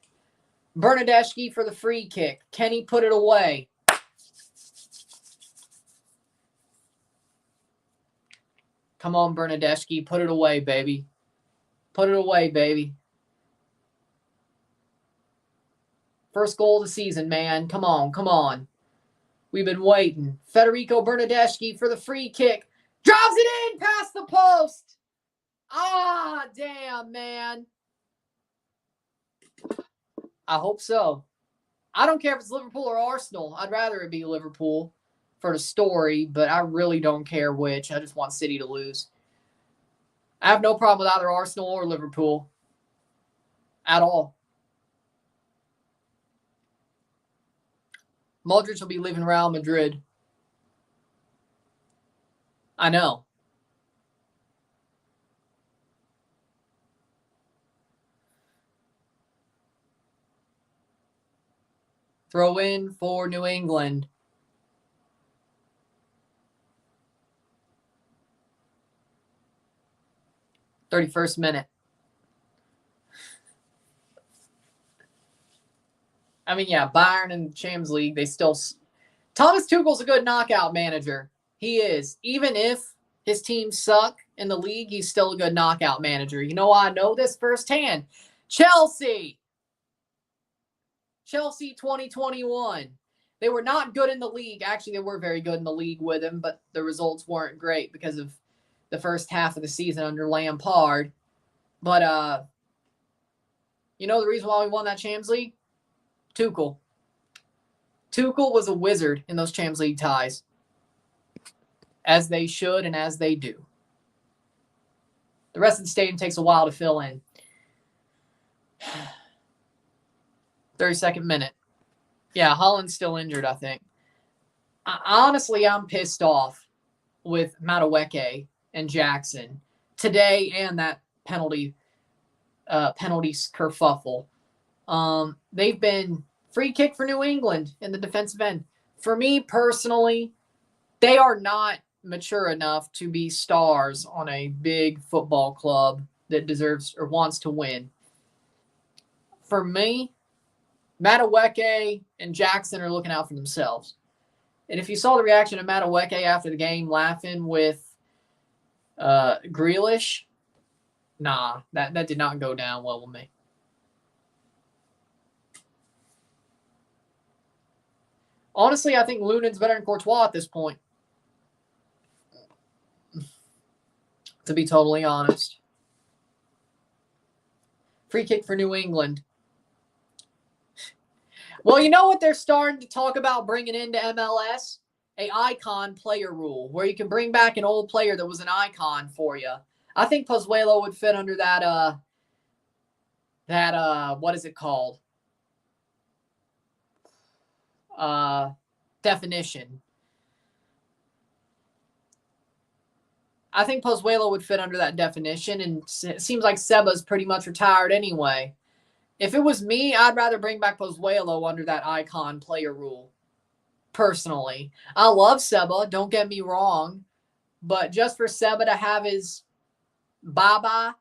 Speaker 1: Bernadeschi for the free kick. Can he put it away? Come on, Bernadeschi. Put it away, baby. Put it away, baby. First goal of the season, man. Come on, come on. We've been waiting. Federico Bernadeschi for the free kick. Drives it in past the post. Ah, damn, man. I hope so. I don't care if it's Liverpool or Arsenal. I'd rather it be Liverpool for the story, but I really don't care which. I just want City to lose. I have no problem with either Arsenal or Liverpool at all. Modric will be leaving Real Madrid. I know. Throw in for New England. '31st minute. I mean, yeah, Bayern and Champions League, they still... Thomas Tuchel's a good knockout manager. He is. Even if his teams suck in the league, he's still a good knockout manager. You know why I know this firsthand? Chelsea 2021. They were not good in the league. Actually, they were very good in the league with him, but the results weren't great because of the first half of the season under Lampard. But, you know the reason why we won that Champions League? Tuchel. Tuchel was a wizard in those Champions League ties. As they should and as they do. The rest of the stadium takes a while to fill in. 32nd minute. Yeah, Holland's still injured, I think. Honestly, I'm pissed off with Madueke and Jackson today and that penalty kerfuffle. They've been free kick for New England in the defensive end. For me personally, they are not mature enough to be stars on a big football club that deserves or wants to win. For me, Madueke and Jackson are looking out for themselves. And if you saw the reaction of Madueke after the game laughing with Grealish, nah, that did not go down well with me. Honestly, I think Lunen's better than Courtois at this point. To be totally honest. Free kick for New England. Well, you know what they're starting to talk about bringing into MLS? A icon player rule, where you can bring back an old player that was an icon for you. I think Pozuelo would fit under that, what is it called? Definition. I think Pozuelo would fit under that definition, and it seems like Seba's pretty much retired anyway. If it was me, I'd rather bring back Pozuelo under that icon player rule. Personally. I love Seba, don't get me wrong. But just for Seba to have his bye-bye,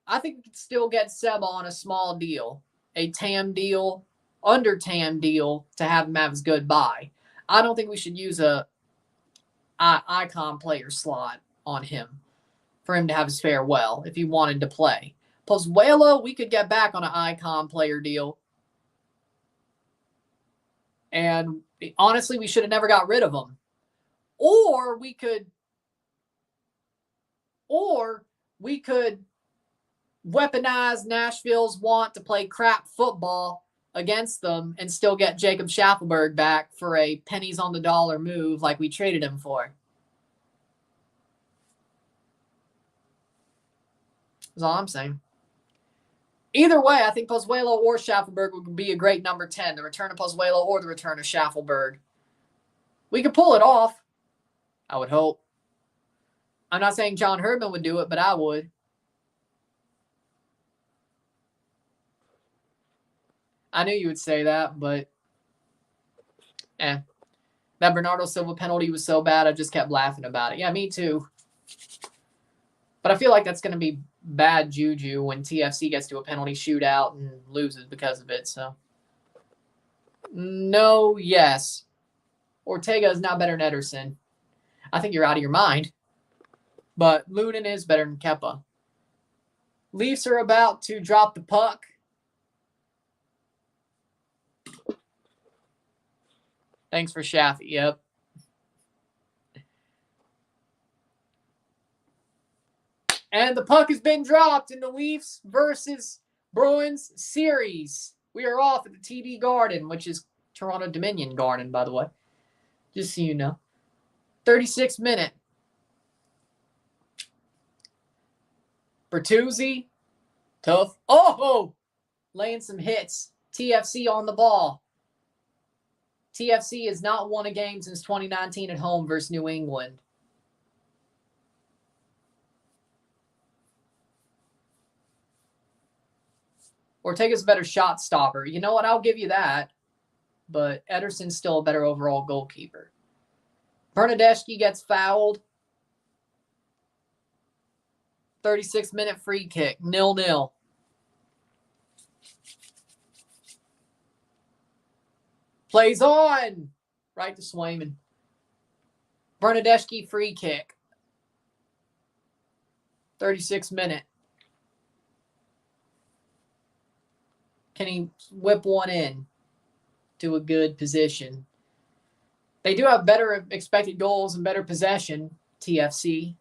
Speaker 1: I think we could still get Seba on a small deal. A TAM deal, under TAM deal, to have him have his goodbye. I don't think we should use a icon player slot on him for him to have his farewell if he wanted to play. Pozuelo, we could get back on an icon player deal. And honestly, we should have never got rid of him. Or we could weaponize Nashville's want to play crap football against them and still get Jacob Schaffelberg back for a pennies on the dollar move like we traded him for. That's all I'm saying. Either way, I think Pozuelo or Schaffelberg would be a great number 10. The return of Pozuelo or the return of Schaffelberg. We could pull it off. I would hope. I'm not saying John Herdman would do it, but I would. I knew you would say that, but that Bernardo Silva penalty was so bad, I just kept laughing about it. Yeah, me too. But I feel like that's going to be bad juju when TFC gets to a penalty shootout and loses because of it. So, no, yes. Ortega is not better than Ederson. I think you're out of your mind. But Lunin is better than Kepa. Leafs are about to drop the puck. Thanks for Shaffy. Yep. And the puck has been dropped in the Leafs versus Bruins series. We are off at the TD Garden, which is Toronto Dominion Garden, by the way. Just so you know. 36th minute. Bertuzzi. Tough. Oh! Laying some hits. TFC on the ball. TFC has not won a game since 2019 at home versus New England. Ortega's a better shot stopper. You know what? I'll give you that. But Ederson's still a better overall goalkeeper. Bernadeschi gets fouled. 36-minute free kick. 0-0. Plays on. Right to Swayman. Bernadeschi free kick. 36-minute. Can he whip one in to a good position? They do have better expected goals and better possession, TFC.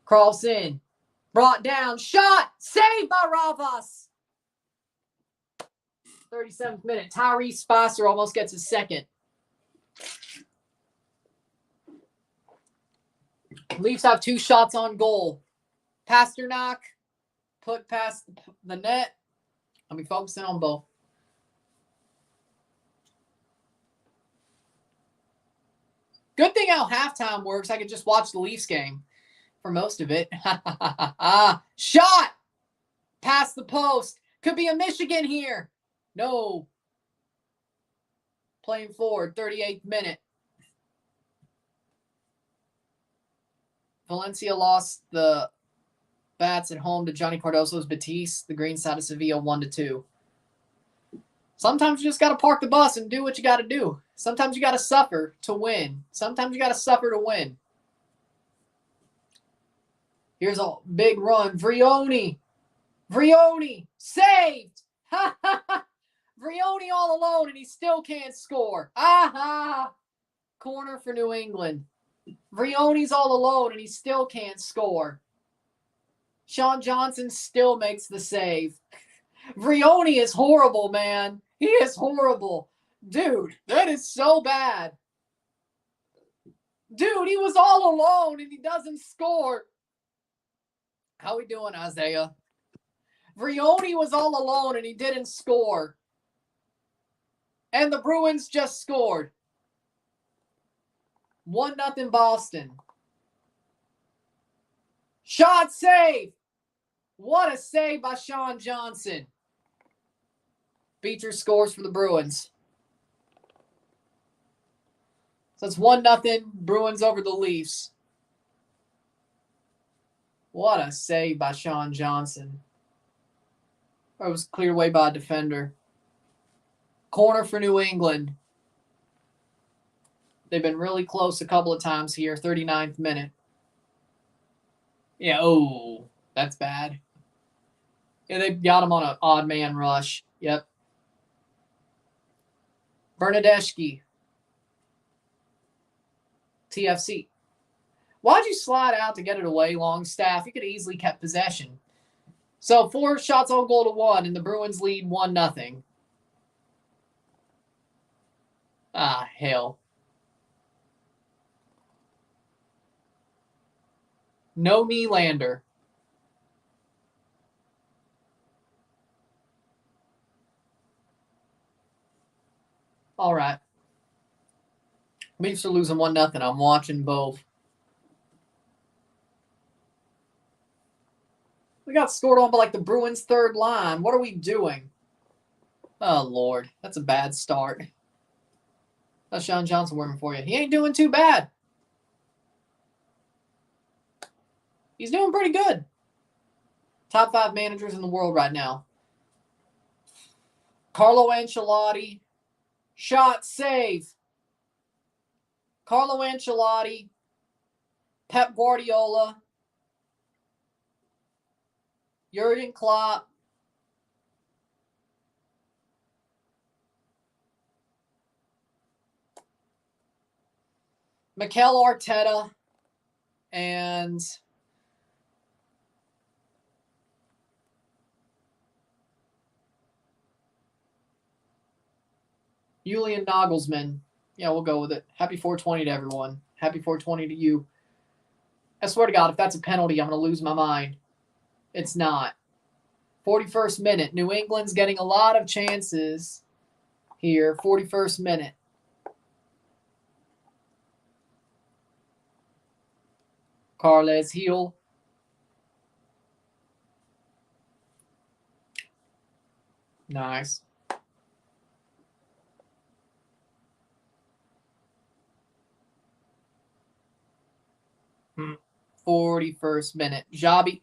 Speaker 1: Cross in. Brought down. Shot. Saved by Ravas. 37th minute. Tyrese Spicer almost gets his second. Leafs have 2 shots on goal. Pasternak put past the net. I'll be focusing on both. Good thing how halftime works. I could just watch the Leafs game for most of it. Shot! Past the post. Could be a Michigan here. No. Playing forward, 38th minute. Valencia lost the bats at home to Johnny Cardoso's Betis, the green side of Sevilla, 1-2. Sometimes you just got to park the bus and do what you got to do. Sometimes you got to suffer to win. Sometimes you got to suffer to win. Here's a big run. Vrioni. Saved. Vrioni all alone, and he still can't score. Corner for New England. Vrioni's all alone, and he still can't score. Sean Johnson still makes the save. Vrioni is horrible, man. He is horrible. Dude, that is so bad. Dude, he was all alone, and he doesn't score. How we doing, Isaiah? Vrioni was all alone, and he didn't score. And the Bruins just scored. 1-0 Boston. Shot save. What a save by Sean Johnson. Beecher scores for the Bruins. So it's 1-0 Bruins over the Leafs. What a save by Sean Johnson. It was cleared away by a defender. Corner for New England. They've been really close a couple of times here. 39th minute. Yeah, that's bad. Yeah, they got him on an odd man rush. Yep. Bernadeschi. TFC. Why'd you slide out to get it away, Longstaff? You could have easily kept possession. So 4 shots on goal to 1, and the Bruins lead 1-0. Hell. No Nylander. All right. Leafs are losing 1-0. I'm watching both. We got scored on by like the Bruins' third line. What are we doing? Oh, Lord. That's a bad start. That's Sean Johnson working for you. He ain't doing too bad. He's doing pretty good. Top 5 managers in the world right now. Carlo Ancelotti. Shot save. Carlo Ancelotti. Pep Guardiola. Jurgen Klopp. Mikel Arteta. And Julian Nagelsmann. Yeah, we'll go with it. Happy 420 to everyone. Happy 420 to you. I swear to God, if that's a penalty, I'm going to lose my mind. It's not. 41st minute. New England's getting a lot of chances here. 41st minute. Carles Heel. Nice. Hmm. 41st minute. Xabi.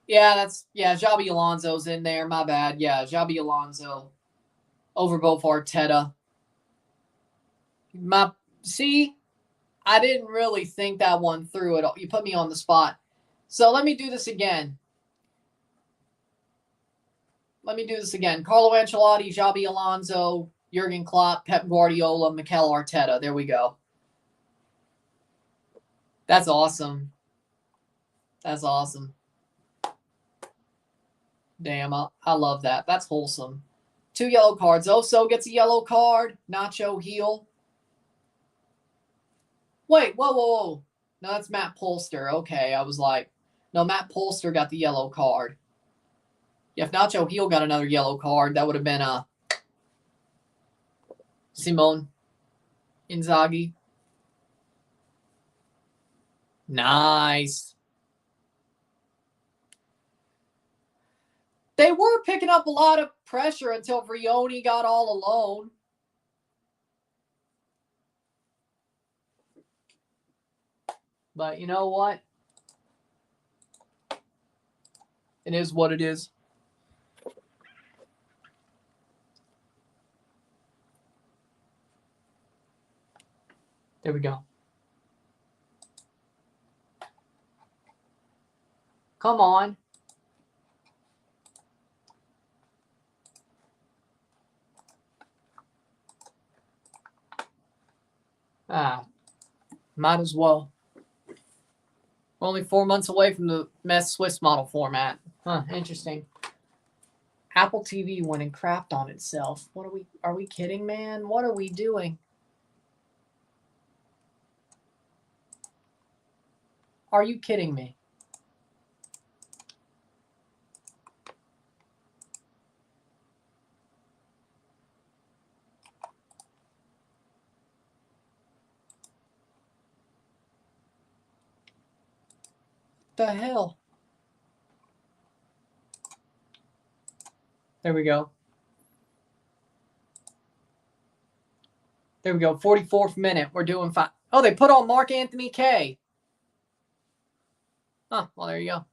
Speaker 1: Yeah, Xabi Alonso's in there. My bad. Yeah, Xabi Alonso over both Arteta. See, I didn't really think that one through at all. You put me on the spot. So let me do this again. Carlo Ancelotti, Xabi Alonso, Jurgen Klopp, Pep Guardiola, Mikel Arteta. There we go. That's awesome. That's awesome. Damn, I love that. That's wholesome. 2 yellow cards. Oso gets a yellow card. Nacho heel. Wait, whoa. No, that's Matt Polster. Okay, I was like, no, Matt Polster got the yellow card. Yeah, if Nacho heel got another yellow card, that would have been Simone Inzaghi. Nice. They were picking up a lot of pressure until Vrioni got all alone. But you know what? It is what it is. There we go. Come on. Might as well. We're only 4 months away from the Mess Swiss model format. Huh, interesting. Apple TV went and crapped on itself. Are we kidding, man? What are we doing? Are you kidding me? The hell? There we go. 44th minute. We're doing fine. Oh, they put on Mark Anthony K. Huh, well, there you go.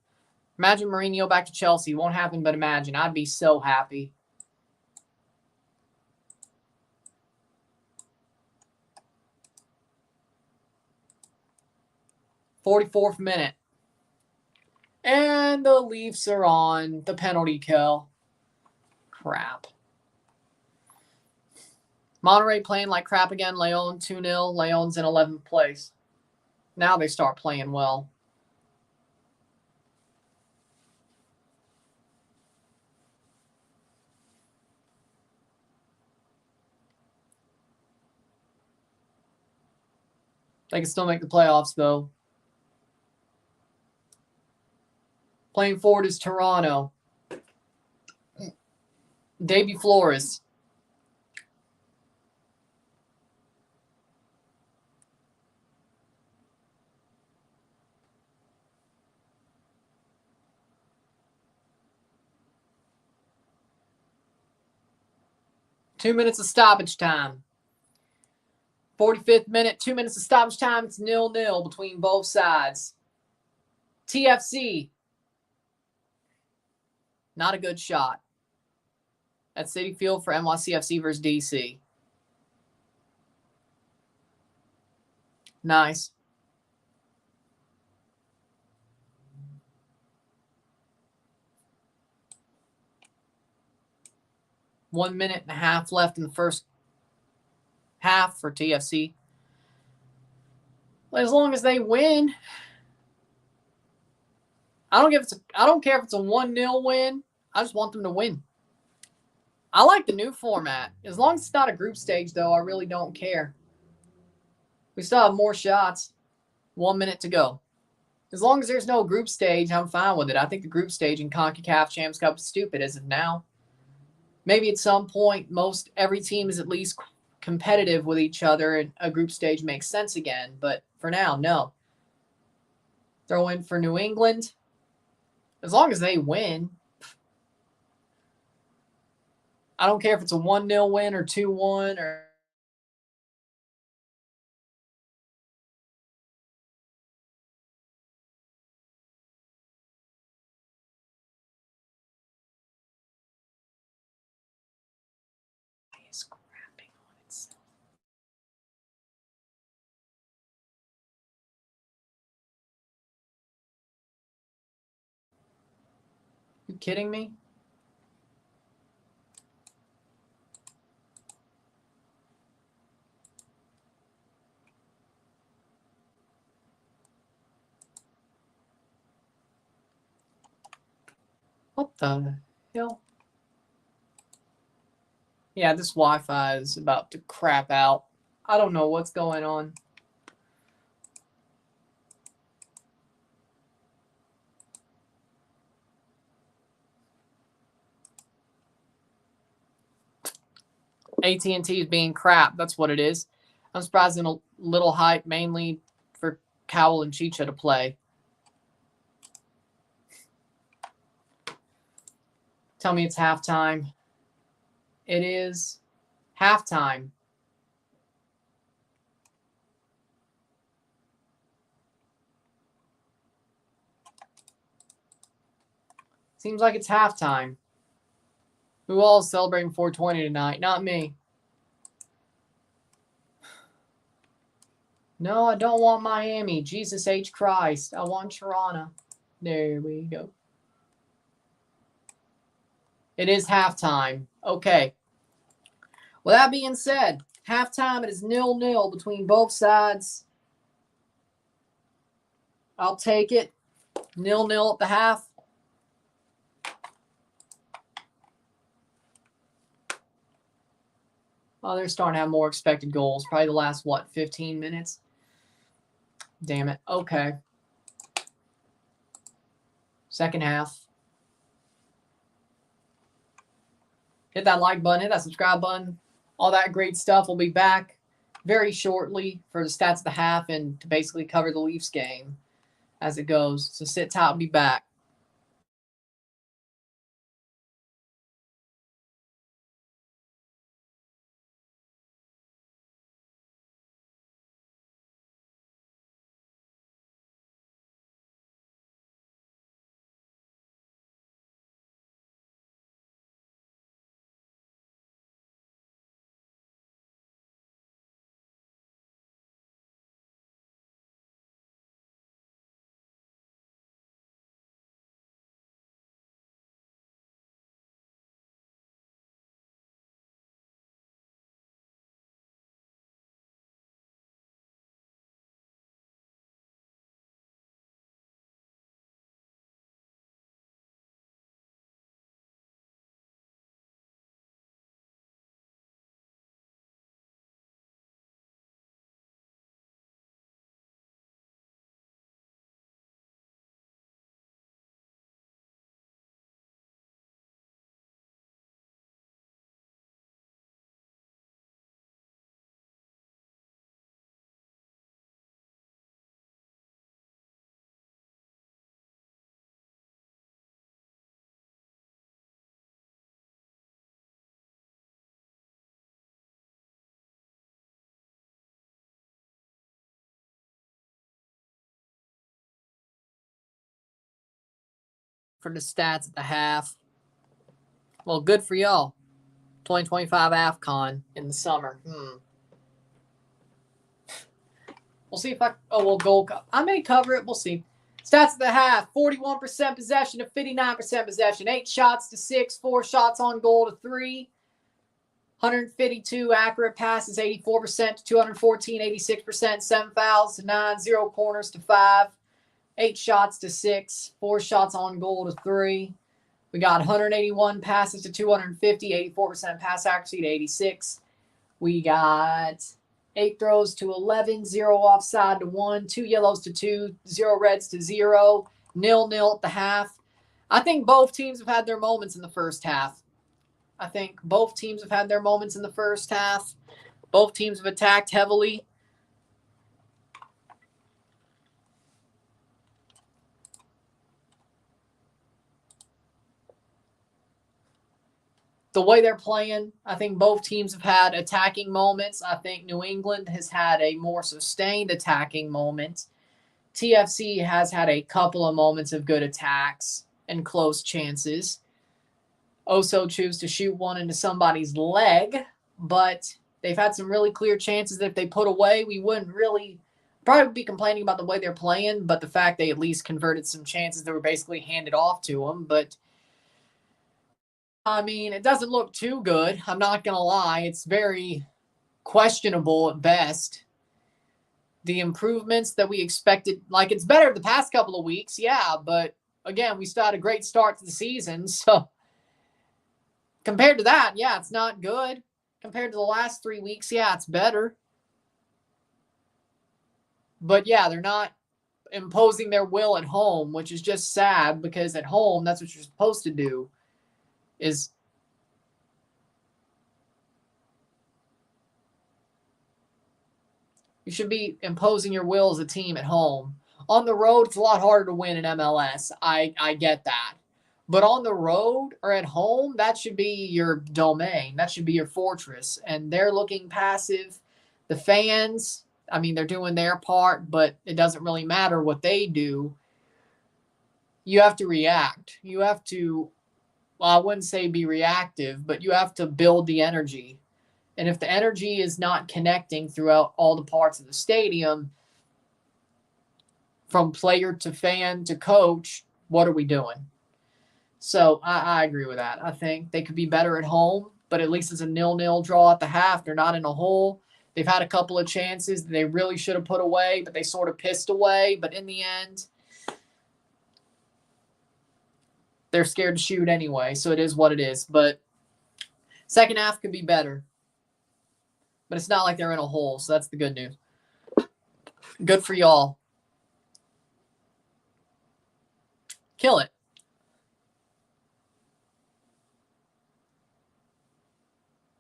Speaker 1: Imagine Mourinho back to Chelsea. Won't happen, but imagine. I'd be so happy. "44th minute. And the Leafs are on the penalty kill. Crap. Monterrey playing like crap again. Leon 2-0. Leon's in 11th place. Now they start playing well. They can still make the playoffs, though. Playing forward is Toronto. Davy Flores. Two minutes of stoppage time. 45th minute, 2 minutes of stoppage time. It's 0-0 between both sides. TFC. Not a good shot. At Citi Field for NYCFC versus DC. Nice. One minute and a half left in the first half for TFC. But as long as they win, I don't care if it's a 1-0 win. I just want them to win. I like the new format. As long as it's not a group stage, though, I really don't care. We still have more shots. 1 minute to go. As long as there's no group stage, I'm fine with it. I think the group stage in CONCACAF Champions Cup is stupid as of now. Maybe at some point, every team is at least competitive with each other and a group stage makes sense again. But for now, no. Throw in for New England. As long as they win. I don't care if it's a 1-0 win or 2-1 or crapping on itself. You kidding me? What the hell? Yeah, this Wi-Fi is about to crap out. I don't know what's going on. AT&T is being crap. That's what it is. I'm surprised in a little hype, mainly for Cowell and Chicha to play. Tell me it's halftime. It is halftime. Seems like it's halftime. Who all is celebrating 420 tonight? Not me. No, I don't want Miami. Jesus H. Christ. I want Toronto. There we go. It is halftime. Okay. With that being said, halftime it is 0-0 between both sides. I'll take it. 0-0 at the half. Oh, they're starting to have more expected goals. Probably the last, 15 minutes? Damn it. Okay. Second half. Hit that like button. Hit that subscribe button. All that great stuff. We'll be back very shortly for the stats of the half and to basically cover the Leafs game as it goes. So sit tight. I'll be back. For the stats at the half. Well, good for y'all. 2025 AFCON in the summer. We'll see if goal. I may cover it. We'll see. Stats at the half. 41% possession to 59% possession. 8 shots to 6. 4 shots on goal to 3. 152 accurate passes, 84% to 214, 86%. 7 fouls to 9. 0 corners to 5. 8 shots to 6. 4 shots on goal to 3. We got 181 passes to 250, 84% pass accuracy to 86. We got 8 throws to 11, 0 offside to 1, 2 yellows to 2, 0 reds to 0, 0-0 at the half. I think both teams have had their moments in the first half. Both teams have attacked heavily. The way they're playing, I think both teams have had attacking moments. I think New England has had a more sustained attacking moment. TFC has had a couple of moments of good attacks and close chances. Oso choose to shoot one into somebody's leg, but they've had some really clear chances that if they put away, we wouldn't really probably be complaining about the way they're playing, but the fact they at least converted some chances that were basically handed off to them. But I mean, it doesn't look too good. I'm not going to lie. It's very questionable at best. The improvements that we expected, like it's better the past couple of weeks, yeah, but again, we still had a great start to the season. So compared to that, yeah, it's not good. Compared to the last 3 weeks, yeah, it's better. But yeah, they're not imposing their will at home, which is just sad because at home, that's what you're supposed to do. Is you should be imposing your will as a team at home. On the road, it's a lot harder to win in MLS. I get that. But on the road or at home, that should be your domain. That should be your fortress. And they're looking passive. The fans, I mean, they're doing their part, but it doesn't really matter what they do. You have to react. You have to, well, I wouldn't say be reactive, but you have to build the energy. And if the energy is not connecting throughout all the parts of the stadium, from player to fan to coach, what are we doing? So I agree with that. I think they could be better at home, but at least it's a 0-0 draw at the half. They're not in a hole. They've had a couple of chances that they really should have put away, but they sort of pissed away. But in the end, they're scared to shoot anyway, so it is what it is. But second half could be better. But it's not like they're in a hole, so that's the good news. Good for y'all. Kill it.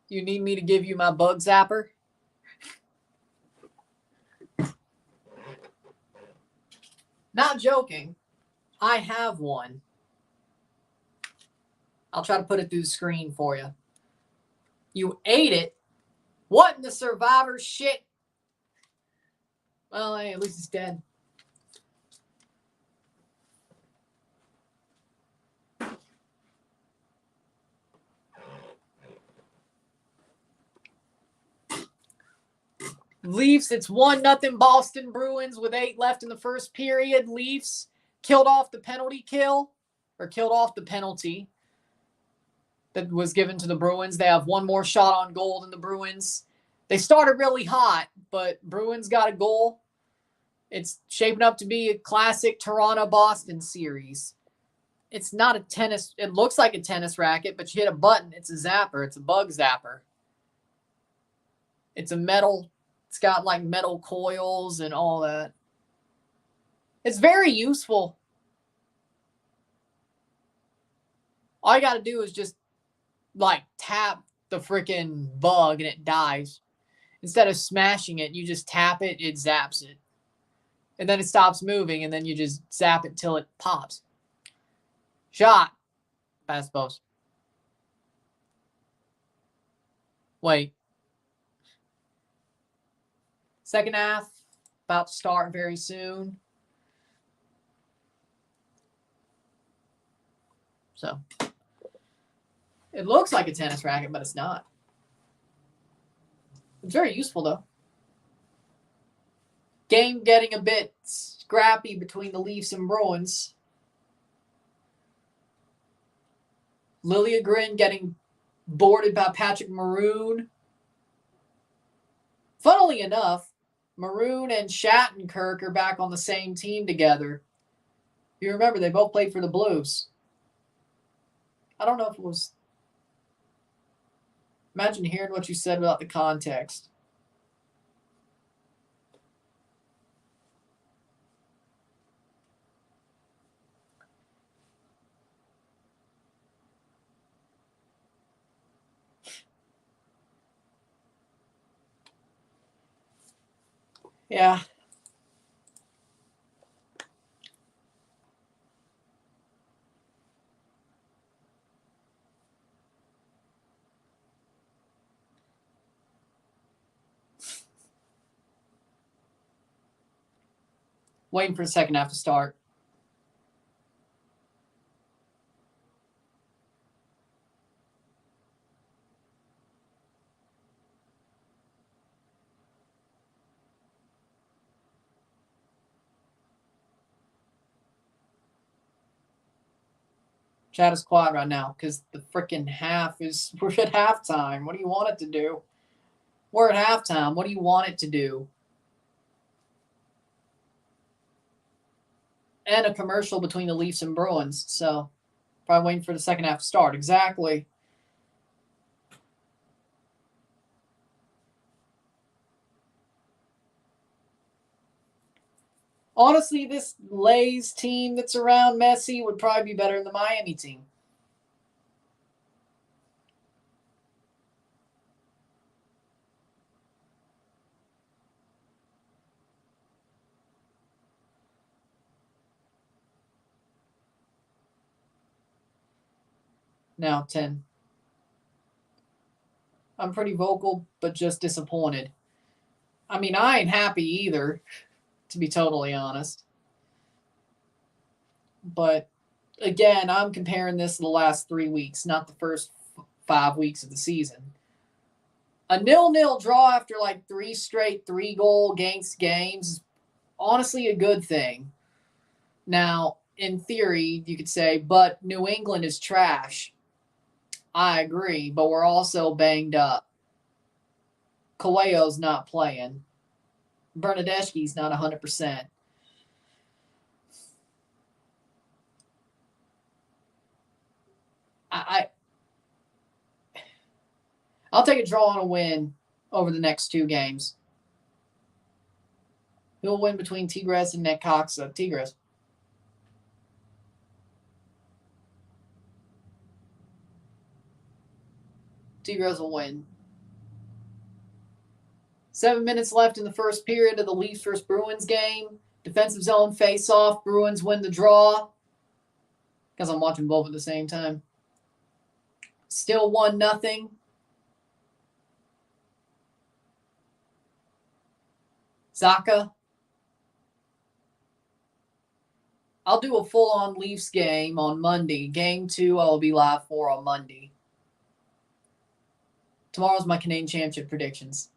Speaker 1: You need me to give you my bug zapper? Not joking. I have one. I'll try to put it through the screen for you. You ate it? What in the survivor shit? Well, hey, at least it's dead. Leafs, it's 1-0 Boston Bruins with 8 left in the first period. Leafs killed off the penalty kill, or killed off the penalty that was given to the Bruins. They have one more shot on goal than the Bruins. They started really hot, but Bruins got a goal. It's shaping up to be a classic Toronto-Boston series. It's not a tennis. It looks like a tennis racket, but you hit a button. It's a zapper. It's a bug zapper. It's a metal. It's got like metal coils and all that. It's very useful. All you got to do is just like tap the freaking bug and it dies. Instead of smashing it, you just tap it, it zaps it. And then it stops moving, and then you just zap it till it pops. Shot. Pass post. Wait. Second half, about to start very soon. So, it looks like a tennis racket, but it's not. It's very useful, though. Game getting a bit scrappy between the Leafs and Bruins. Liljegren getting boarded by Patrick Maroon. Funnily enough, Maroon and Shattenkirk are back on the same team together. You remember, they both played for the Blues. I don't know if it was... Imagine hearing what you said without the context. Yeah. Waiting for the second half to start. Chat is quiet right now because the freaking we're at halftime. What do you want it to do? We're at halftime. What do you want it to do? And a commercial between the Leafs and Bruins. So probably waiting for the second half to start. Exactly. Honestly, this Lays team that's around Messi would probably be better than the Miami team. Now 10. I'm pretty vocal, but just disappointed. I mean, I ain't happy either, to be totally honest. But again, I'm comparing this to the last 3 weeks, not the first 5 weeks of the season. A 0-0 draw after like 3 straight 3-goal games is honestly a good thing. Now, in theory, you could say, but New England is trash. I agree, but we're also banged up. Coelho's not playing. Bernadeschi's not 100%. I'll take a draw and a win over the next 2 games. Who will win between Tigres and Necaxa? Tigres. Tigres will win. 7 minutes left in the first period of the Leafs vs. Bruins game. Defensive zone face-off. Bruins win the draw. Because I'm watching both at the same time. Still 1-0. Zaka. I'll do a full-on Leafs game on Monday. Game 2 I'll be live for on Monday. Tomorrow's my Canadian Championship predictions.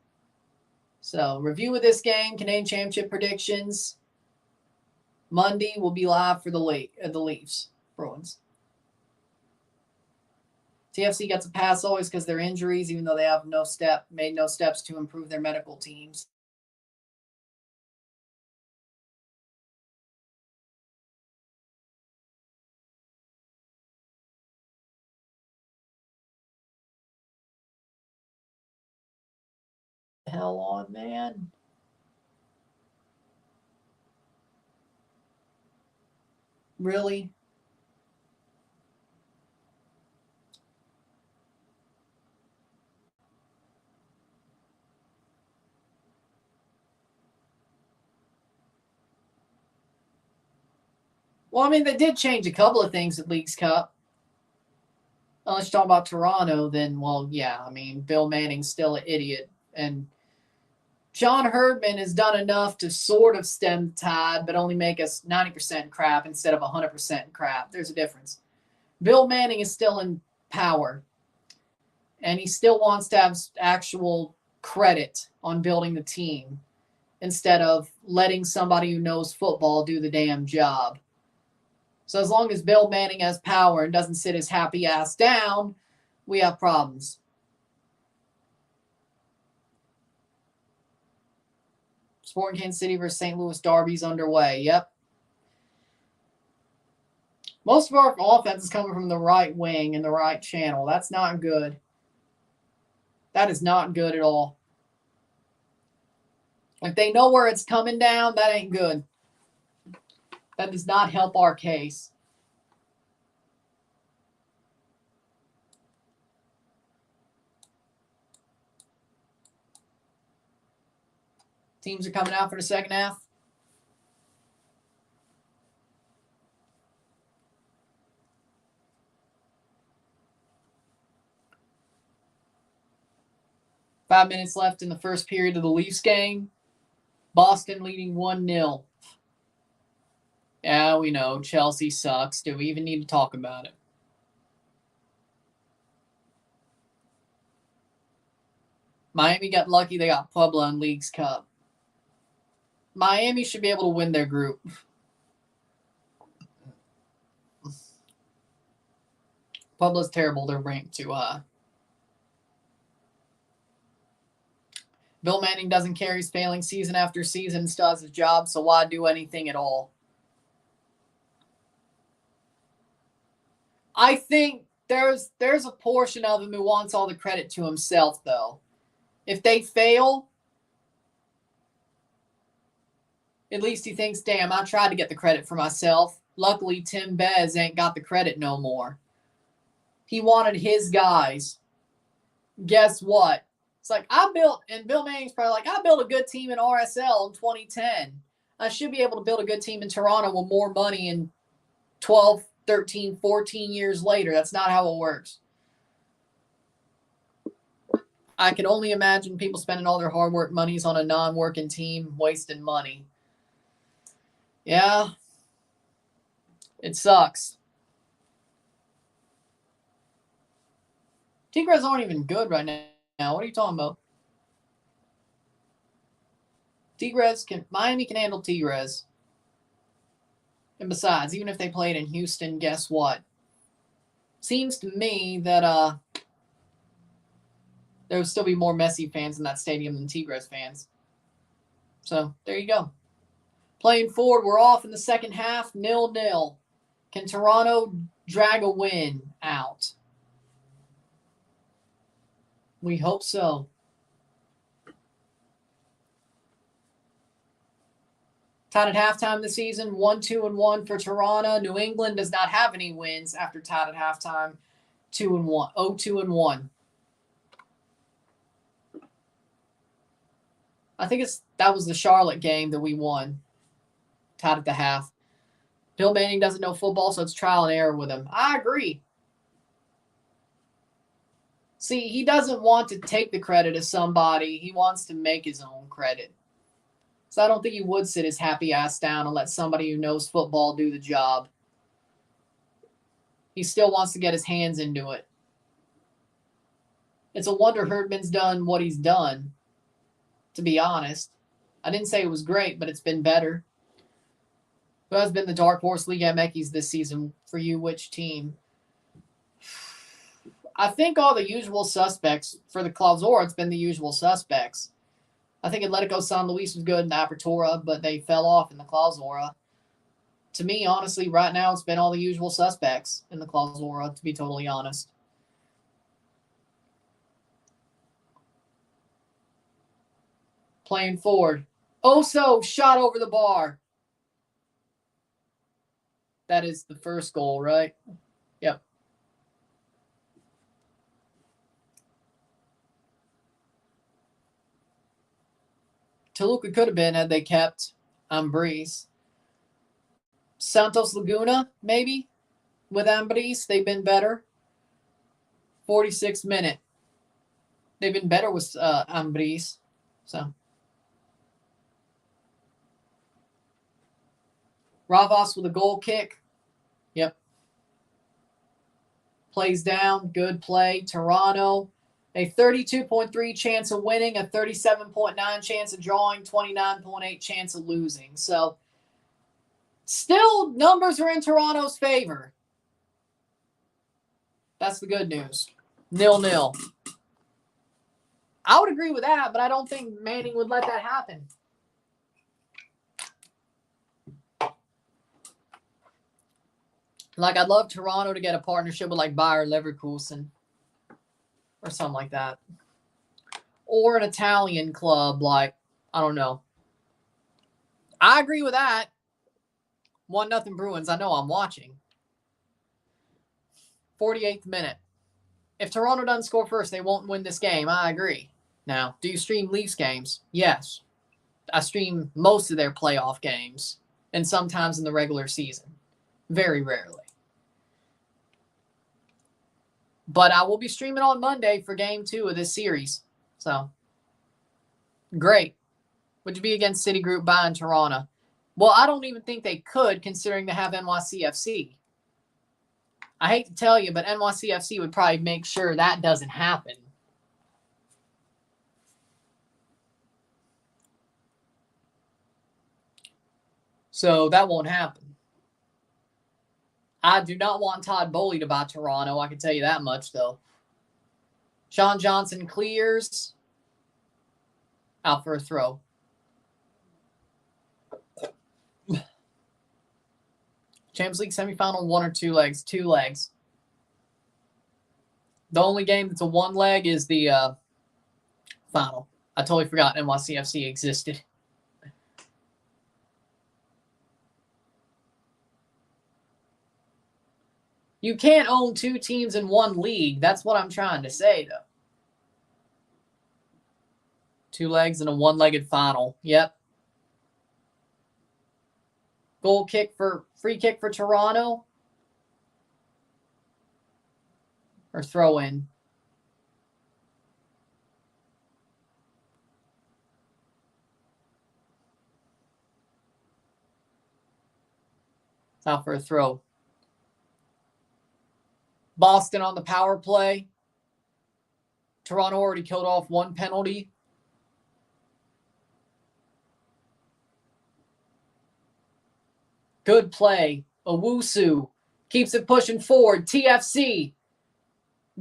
Speaker 1: So, review of this game, Canadian Championship predictions. Monday will be live for the Leafs, Bruins. TFC gets a pass always because their injuries, even though they have made no steps to improve their medical teams. Hell on, man. Really? Well, I mean, they did change a couple of things at Leagues Cup. Unless you talk about Toronto, then, well, yeah. I mean, Bill Manning's still an idiot. And John Herdman has done enough to sort of stem the tide, but only make us 90% crap instead of 100% crap. There's a difference. Bill Manning is still in power, and he still wants to have actual credit on building the team instead of letting somebody who knows football do the damn job. So as long as Bill Manning has power and doesn't sit his happy ass down, we have problems. Sporting Kansas City versus St. Louis Derby's underway. Yep. Most of our offense is coming from the right wing and the right channel. That's not good. That is not good at all. If they know where it's coming down, that ain't good. That does not help our case. Teams are coming out for the second half. Five minutes left in the first period of the Leafs game. Boston leading 1-0. Yeah, we know. Chelsea sucks. Do we even need to talk about it? Miami got lucky. They got Puebla in Leagues Cup. Miami should be able to win their group. Puebla's terrible. They're ranked too high. Bill Manning doesn't care. He's failing season after season, still has his job, so why do anything at all? I think there's a portion of him who wants all the credit to himself, though. If they fail, at least he thinks, damn, I tried to get the credit for myself. Luckily, Tim Bez ain't got the credit no more. He wanted his guys. Guess what? It's like, and Bill Manning's probably like, I built a good team in RSL in 2010. I should be able to build a good team in Toronto with more money in 12, 13, 14 years later. That's not how it works. I can only imagine people spending all their hard work monies on a non-working team, wasting money. Yeah, it sucks. Tigres aren't even good right now. What are you talking about? Miami can handle Tigres. And besides, even if they played in Houston, guess what? Seems to me that there would still be more Messi fans in that stadium than Tigres fans. So, there you go. Playing forward, we're off in the second half, 0-0. Can Toronto drag a win out? We hope so. Tied at halftime this season, 1-2-1 for Toronto. New England does not have any wins after tied at halftime, 2-1, 0-2-1. I think that was the Charlotte game that we won, tied at the half. Bill Manning doesn't know football, so it's trial and error with him. I agree. See, he doesn't want to take the credit of somebody. He wants to make his own credit. So I don't think he would sit his happy ass down and let somebody who knows football do the job. He still wants to get his hands into it. It's a wonder Herdman's done what he's done, to be honest. I didn't say it was great, but it's been better. Who has been the dark horse Liga MX this season for you? Which team? I think all the usual suspects. For the Clausura, it's been the usual suspects. I think Atletico San Luis was good in the Apertura, but they fell off in the Clausura. To me, honestly, right now, it's been all the usual suspects in the Clausura, to be totally honest. Playing forward. Oso shot over the bar. That is the first goal, right? Yep. Toluca could have been had they kept Ambriz. Santos Laguna, maybe, with Ambriz. They've been better. 46th minute. They've been better with Ambriz. So. Ravas with a goal kick. Yep. Plays down. Good play. Toronto. A 32.3 chance of winning, a 37.9 chance of drawing, 29.8 chance of losing. So, still, numbers are in Toronto's favor. That's the good news. 0-0. I would agree with that, but I don't think Manning would let that happen. Like, I'd love Toronto to get a partnership with, like, Bayer Leverkusen. Or something like that. Or an Italian club, like, I don't know. I agree with that. 1-0 Bruins. I know I'm watching. 48th minute. If Toronto doesn't score first, they won't win this game. I agree. Now, do you stream Leafs games? Yes. I stream most of their playoff games and sometimes in the regular season. Very rarely. But I will be streaming on Monday for game 2 of this series. So, great. Would you be against Citigroup buying Toronto? Well, I don't even think they could, considering they have NYCFC. I hate to tell you, but NYCFC would probably make sure that doesn't happen. So that won't happen. I do not want Todd Bowley to buy Toronto. I can tell you that much, though. Sean Johnson clears. Out for a throw. Champions League semifinal, 1 or 2 legs? 2 legs. The only game that's a 1 leg is the final. I totally forgot NYCFC existed. You can't own 2 teams in 1 league. That's what I'm trying to say, though. 2 legs and a 1-legged final. Yep. Free kick for Toronto. Or throw in. It's out for a throw. Boston on the power play. Toronto already killed off 1 penalty. Good play. Owusu keeps it pushing forward. TFC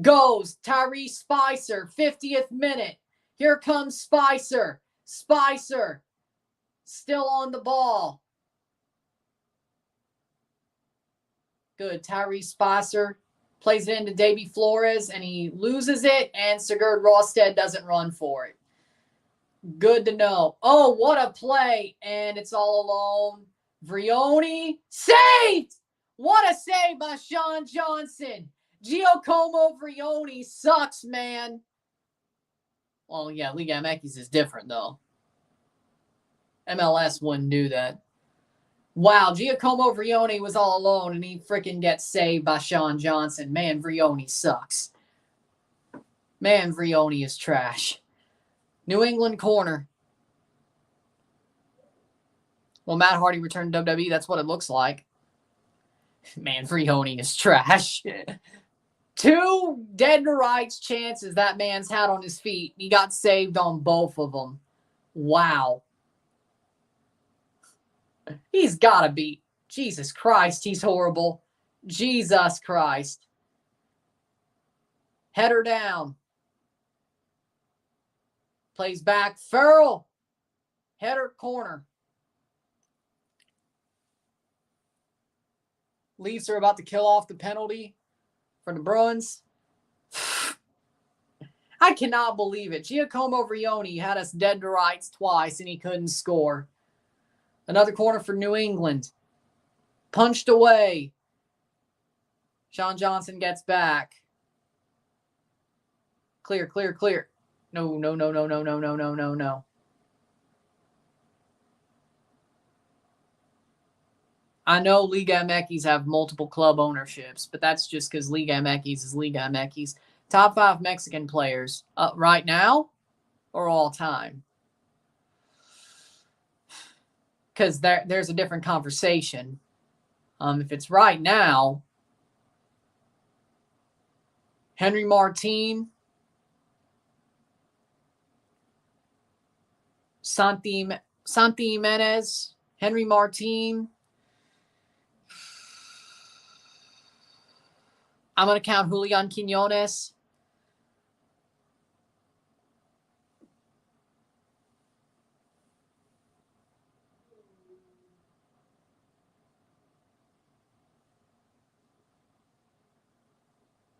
Speaker 1: goes. Tyrese Spicer, 50th minute. Here comes Spicer. Spicer still on the ball. Good. Tyrese Spicer plays it into Davy Flores, and he loses it, and Sigurd Råstedt doesn't run for it. Good to know. Oh, what a play, and it's all alone. Vrioni saved! What a save by Sean Johnson. Giacomo Vrioni sucks, man. Well, yeah, Liga MX is different, though. MLS wouldn't do that. Wow, Giacomo Vrioni was all alone, and he freaking gets saved by Sean Johnson. Man, Vrioni sucks. Man, Vrioni is trash. New England corner. Well, Matt Hardy returned to WWE. That's what it looks like. Man, Vrioni is trash. 2 dead to rights chances that man's had on his feet. He got saved on both of them. Wow. He's got to be. Jesus Christ, he's horrible. Jesus Christ. Header down. Plays back. Farrell. Header corner. Leafs are about to kill off the penalty for the Bruins. I cannot believe it. Giacomo Vrioni had us dead to rights twice, and he couldn't score. Another corner for New England. Punched away. Sean Johnson gets back. Clear, clear, clear. No. I know Liga MX have multiple club ownerships, but that's just because Liga MX is Liga MX. Top 5 Mexican players right now or all time? Because there's a different conversation. If it's right now, Henry Martin, Santi Jimenez, Henry Martin. I'm going to count Julian Quinones.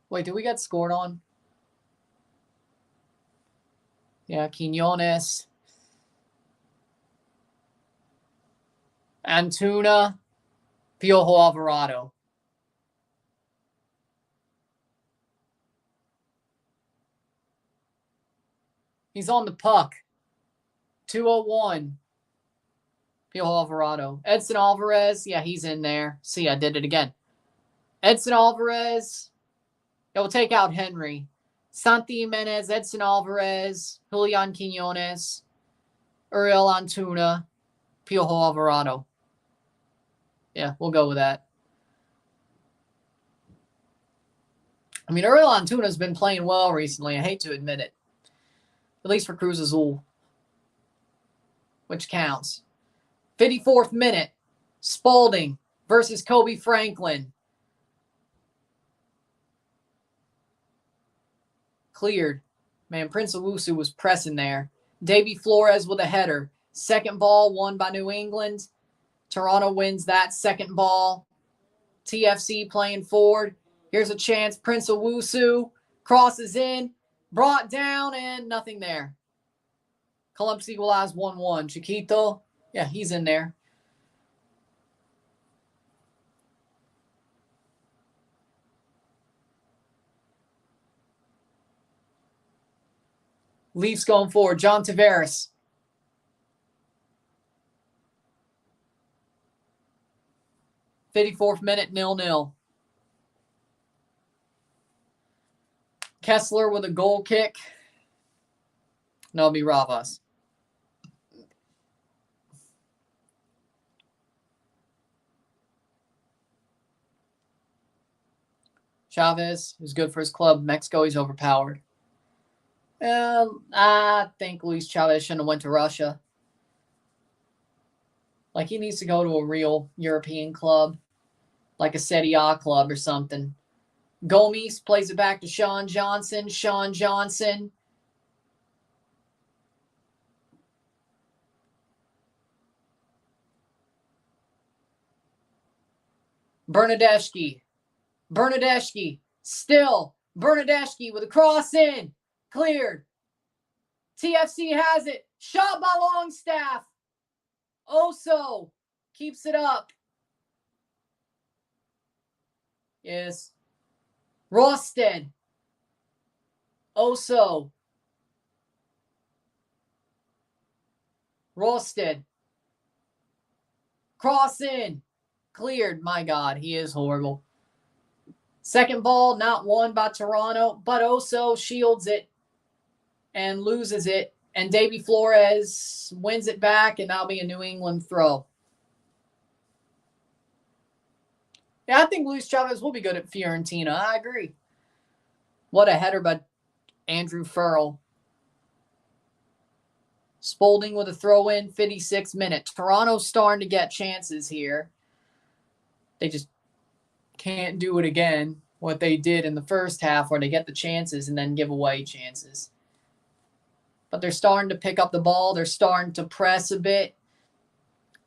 Speaker 1: Wait, did we get scored on? Yeah, Quinones. Antuna. Piojo Alvarado. He's on the puck. 201. Pio Alvarado. Edson Alvarez. Yeah, he's in there. See, I did it again. Edson Alvarez. It will take out Henry. Santi Jimenez, Edson Alvarez, Julian Quinones, Uriel Antuna, Pio Alvarado. Yeah, we'll go with that. I mean, Uriel Antuna's been playing well recently. I hate to admit it. At least for Cruz Azul. Which counts. 54th minute. Spalding versus Kobe Franklin. Cleared. Man, Prince Owusu was pressing there. Davy Flores with a header. Second ball won by New England. Toronto wins that second ball. TFC playing forward. Here's a chance. Prince Owusu crosses in. Brought down and nothing there. Columbus equalized 1-1. Chiquito, yeah, he's in there. Leafs going forward. John Tavares. '54th minute, 0-0. Kessler with a goal kick. No, it'll be Ravas. Chavez, who's good for his club. Mexico, he's overpowered. I think Luis Chavez shouldn't have went to Russia. Like, he needs to go to a real European club, like a Serie A club or something. Gomes plays it back to Sean Johnson. Sean Johnson. Bernadeschi. Bernadeschi. Still. Bernadeschi with a cross in. Cleared. TFC has it. Shot by Longstaff. Oso keeps it up. Yes. Rosted. Oso. Rosted. Cross in. Cleared. My God, he is horrible. Second ball, not won by Toronto, but Oso shields it and loses it. And Davy Flores wins it back, and that'll be a New England throw. Yeah, I think Luis Chavez will be good at Fiorentina. I agree. What a header by Andrew Furl. Spalding with a throw-in, 56th minute. Toronto's starting to get chances here. They just can't do it again, what they did in the first half, where they get the chances and then give away chances. But they're starting to pick up the ball. They're starting to press a bit.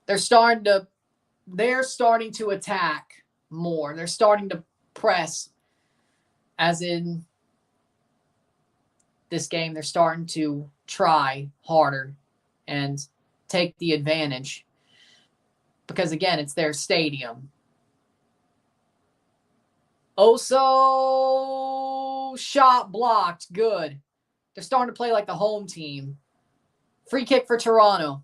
Speaker 1: They're starting to attack more. They're starting to press, as in this game, they're starting to try harder and take the advantage. Because, again, it's their stadium. Oso shot blocked. Good. They're starting to play like the home team. Free kick for Toronto.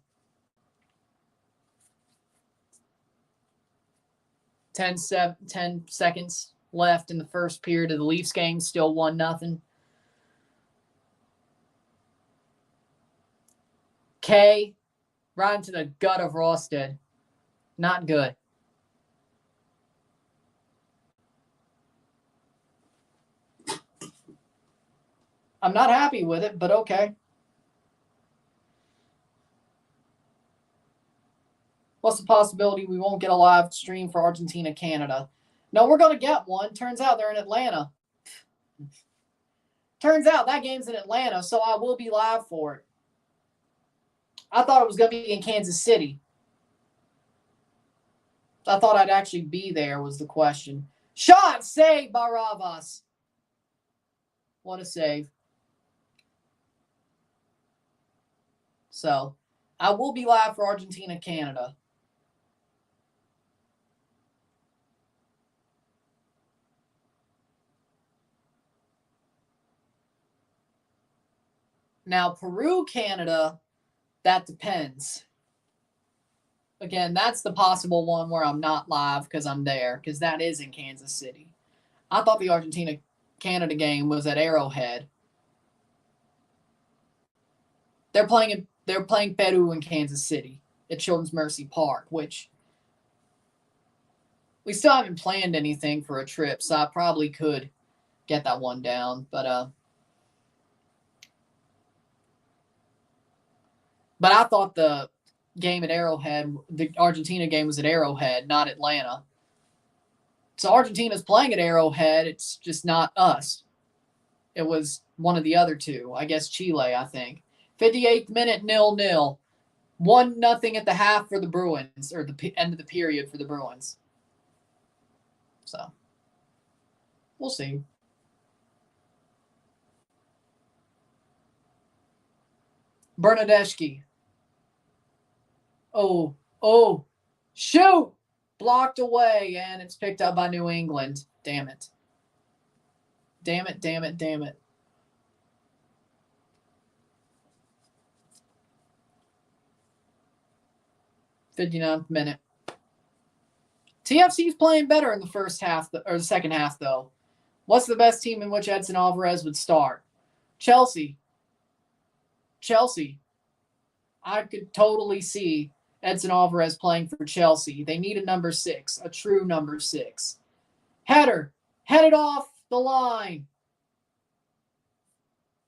Speaker 1: 10 seconds left in the first period of the Leafs game. Still 1-0. K right into the gut of Rosted. Not good. I'm not happy with it, but okay. What's the possibility we won't get a live stream for Argentina-Canada? No, we're going to get one. Turns out they're in Atlanta. Turns out that game's in Atlanta, so I will be live for it. I thought it was going to be in Kansas City. I thought I'd actually be there was the question. Shot saved by Ravas. What a save. So, I will be live for Argentina-Canada. Now, Peru-Canada, that depends. again, that's the possible one where I'm not live because I'm there, because that is in Kansas City. I thought the Argentina-Canada game was at Arrowhead. They're playing Peru in Kansas City at Children's Mercy Park, which we still haven't planned anything for a trip, so I probably could get that one down. But I thought the game at Arrowhead, the Argentina game was at Arrowhead, not Atlanta. So Argentina's playing at Arrowhead. It's just not us. It was one of the other two. I guess Chile, I think. 58th minute, 0-0. 1-0 at the half for the Bruins, or the end of the period for the Bruins. So, we'll see. Bernadeschi. Oh, shoot! Blocked away, and it's picked up by New England. Damn it. Damn it. 59th minute. TFC's playing better in the first half, or the second half, though. What's the best team in which Edson Alvarez would start? Chelsea. I could totally see Edson Alvarez playing for Chelsea. They need a number 6, a true number 6. Header. Headed off the line.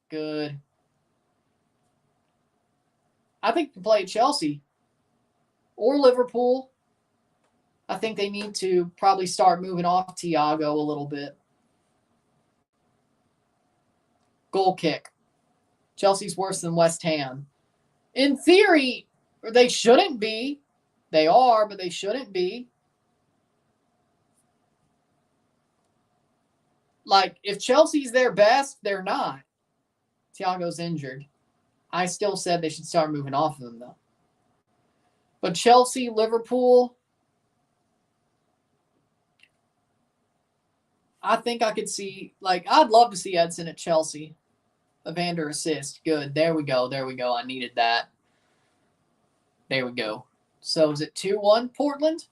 Speaker 1: Good. I think to play Chelsea or Liverpool. I think they need to probably start moving off Thiago a little bit. Goal kick. Chelsea's worse than West Ham. In theory, they shouldn't be. They are, but they shouldn't be. Like, if Chelsea's their best, they're not. Thiago's injured. I still said they should start moving off of them, though. But Chelsea, Liverpool, I think I could see, like, I'd love to see Edson at Chelsea. Evander assist. Good. There we go. I needed that. There we go. So is it 2-1 Portland?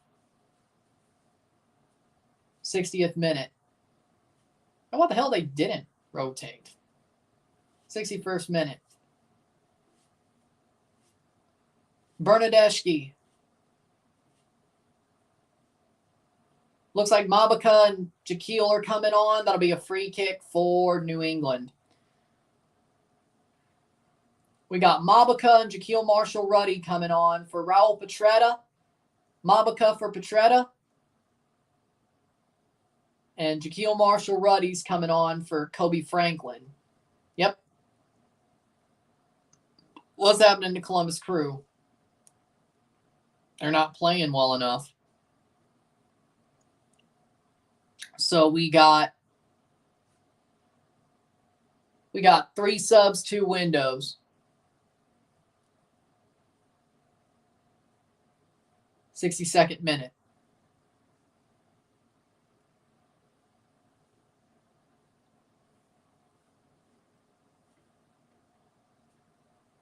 Speaker 1: 60th minute. Oh, what the hell? They didn't rotate. 61st minute. Bernadeschi. Looks like Mabika and Jaquil are coming on. That'll be a free kick for New England. We got Mabika and Jaquil Marshall-Ruddy coming on for Raul Petretta. Mabika for Petretta. And Jaquil Marshall-Ruddy's coming on for Kobe Franklin. Yep. What's happening to Columbus Crew? They're not playing well enough. So we got 3 subs, 2 windows. 62nd minute.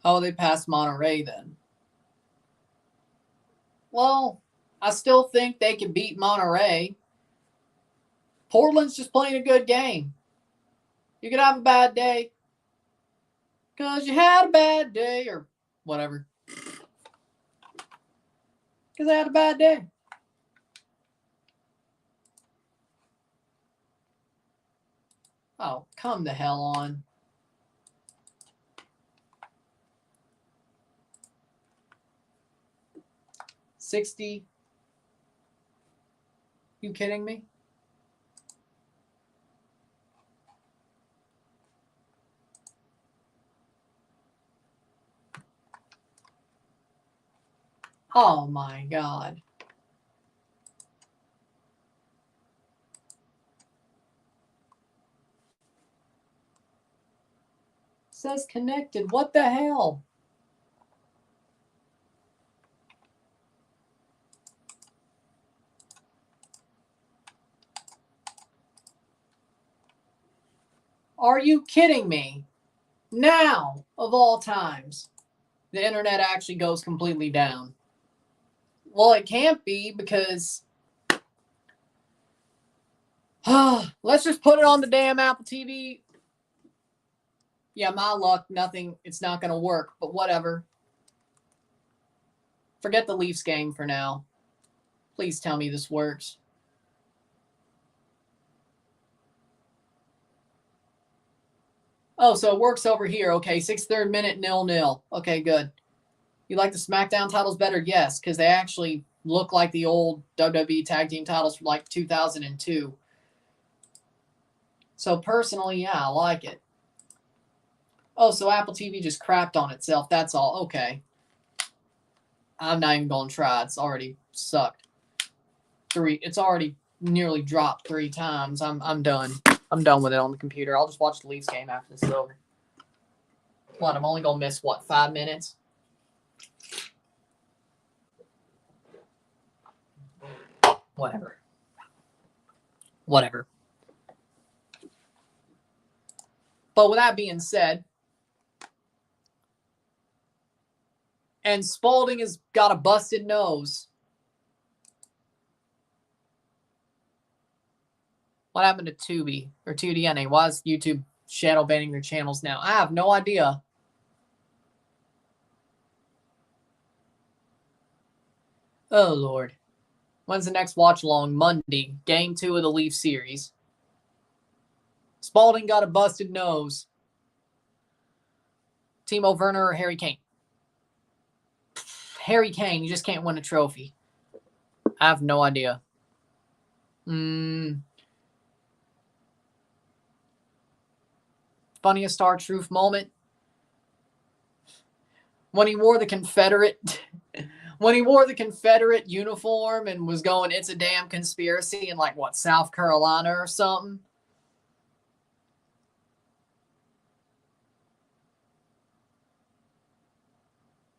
Speaker 1: Oh, they passed Monterey then. Well, I still think they can beat Monterey. Portland's just playing a good game. You could have a bad day because you had a bad day or whatever. Because I had a bad day. Oh, come the hell on. $60. You kidding me? Oh my God. Says connected. What the hell? Are you kidding me? Now, of all times, the internet actually goes completely down. Well, it can't be because let's just put it on the damn Apple TV. Yeah, my luck, nothing. It's not going to work, but whatever. Forget the Leafs game for now. Please tell me this works. Oh, so it works over here. Okay, 63rd minute, 0-0. Okay, good. You like the SmackDown titles better? Yes, because they actually look like the old WWE Tag Team titles from like 2002. So personally, yeah, I like it. Oh, so Apple TV just crapped on itself. That's all. Okay. I'm not even going to try. It's already sucked. It's already nearly dropped 3 times. I'm done. I'm done with it on the computer. I'll just watch the Leafs game after this is over. What, I'm only going to miss, what, 5 minutes? Whatever. But with that being said, and Spalding has got a busted nose. What happened to Tubi or 2DNA? Why is YouTube shadow banning their channels now? I have no idea. Oh, Lord. When's the next watch along? Monday. Game 2 of the Leaf series. Spalding got a busted nose. Timo Werner or Harry Kane? Harry Kane. You just can't win a trophy. I have no idea. Funniest Star Truth moment? When he wore the Confederate... When he wore the Confederate uniform and was going, it's a damn conspiracy in, like, what, South Carolina or something?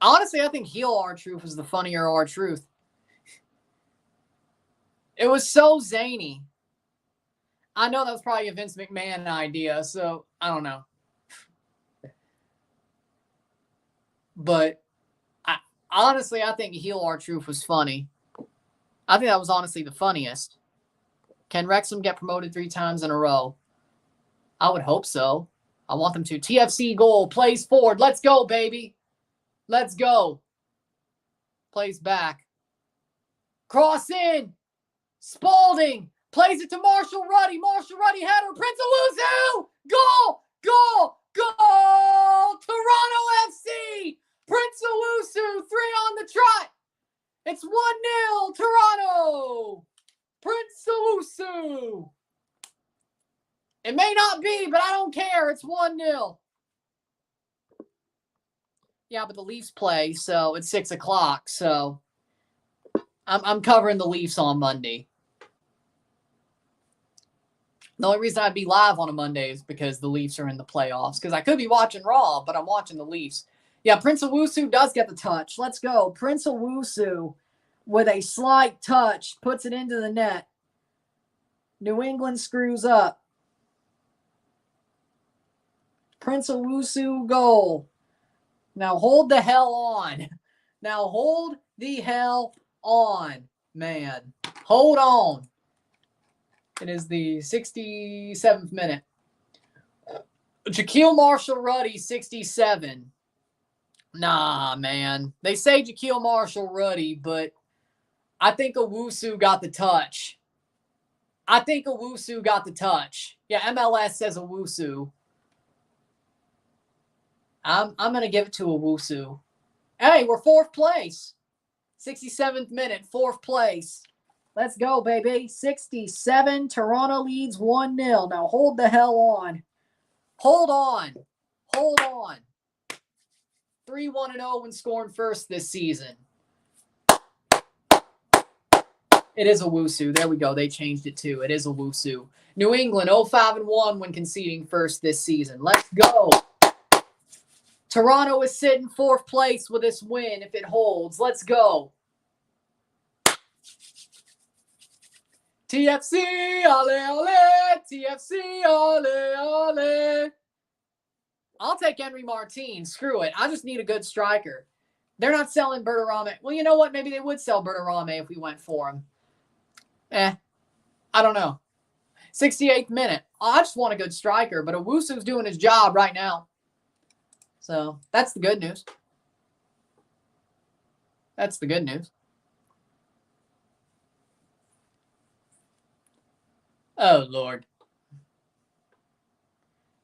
Speaker 1: Honestly, I think heel R-Truth was the funnier R-Truth. It was so zany. I know that was probably a Vince McMahon idea, so I don't know. But honestly, I think heel R-Truth was funny. I think that was honestly the funniest. Can Wrexham get promoted 3 times in a row? I would hope so. I want them to. TFC goal. Plays forward. Let's go, baby. Let's go. Plays back. Cross in. Spalding. Plays it to Marshall Ruddy. Marshall Ruddy header. Prince Owusu. Goal. Goal. Goal. Toronto FC. Prince Owusu, 3 on the trot. It's 1-0, Toronto. Prince Owusu. It may not be, but I don't care. It's 1-0. Yeah, but the Leafs play, so it's 6 o'clock. So I'm covering the Leafs on Monday. The only reason I'd be live on a Monday is because the Leafs are in the playoffs. Because I could be watching Raw, but I'm watching the Leafs. Yeah, Prince Owusu does get the touch. Let's go. Prince Owusu with a slight touch puts it into the net. New England screws up. Prince Owusu goal. Now hold the hell on. Now hold the hell on, man. Hold on. It is the 67th minute. Jaquil Marshall-Ruddy, 67. Nah, man. They say Jaquil Marshall-Ruddy, but I think Owusu got the touch. Yeah, MLS says Owusu. I'm going to give it to Owusu. Hey, we're 4th place. 67th minute, 4th place. Let's go, baby. 67. Toronto leads 1-0. Now hold the hell on. Hold on. 3-1-0 when scoring first this season. It is Owusu. There we go. They changed it too. It is Owusu. New England 0-5-1 when conceding first this season. Let's go. Toronto is sitting 4th place with this win if it holds. Let's go. TFC, ole, ole. TFC, ole, ole. I'll take Henry Martin. Screw it. I just need a good striker. They're not selling Bertarame. Well, you know what? Maybe they would sell Bertarame if we went for him. I don't know. 68th minute. I just want a good striker, but Owusu's doing his job right now. So that's the good news. That's the good news. Oh, Lord.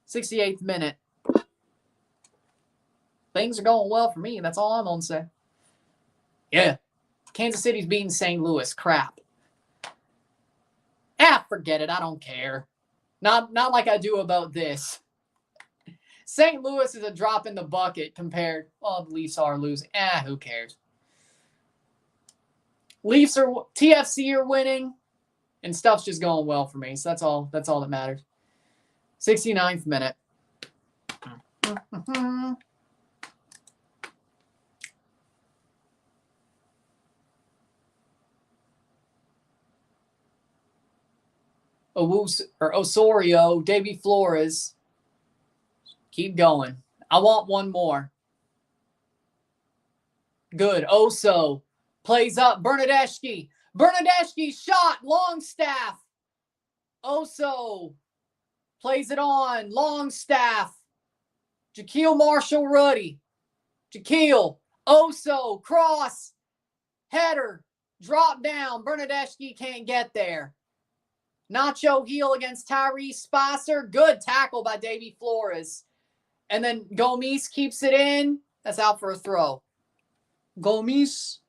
Speaker 1: 68th minute. Things are going well for me. That's all I'm going to say. Yeah. Kansas City's beating St. Louis. Crap. Forget it. I don't care. Not like I do about this. St. Louis is a drop in the bucket compared. Well, the Leafs are losing. Who cares? TFC are winning, and stuff's just going well for me. So that's all that matters. 69th minute. Osorio, Davy Flores. Keep going. I want one more. Good. Oso plays up. Bernadeschi. Bernadeschi shot. Longstaff. Oso plays it on. Longstaff. Jaqueel Marshall-Ruddy. Jaqueel. Oso. Cross. Header. Drop down. Bernadeschi can't get there. Nacho heel against Tyrese Spicer. Good tackle by Davy Flores. And then Gomes keeps it in. That's out for a throw. Gomes.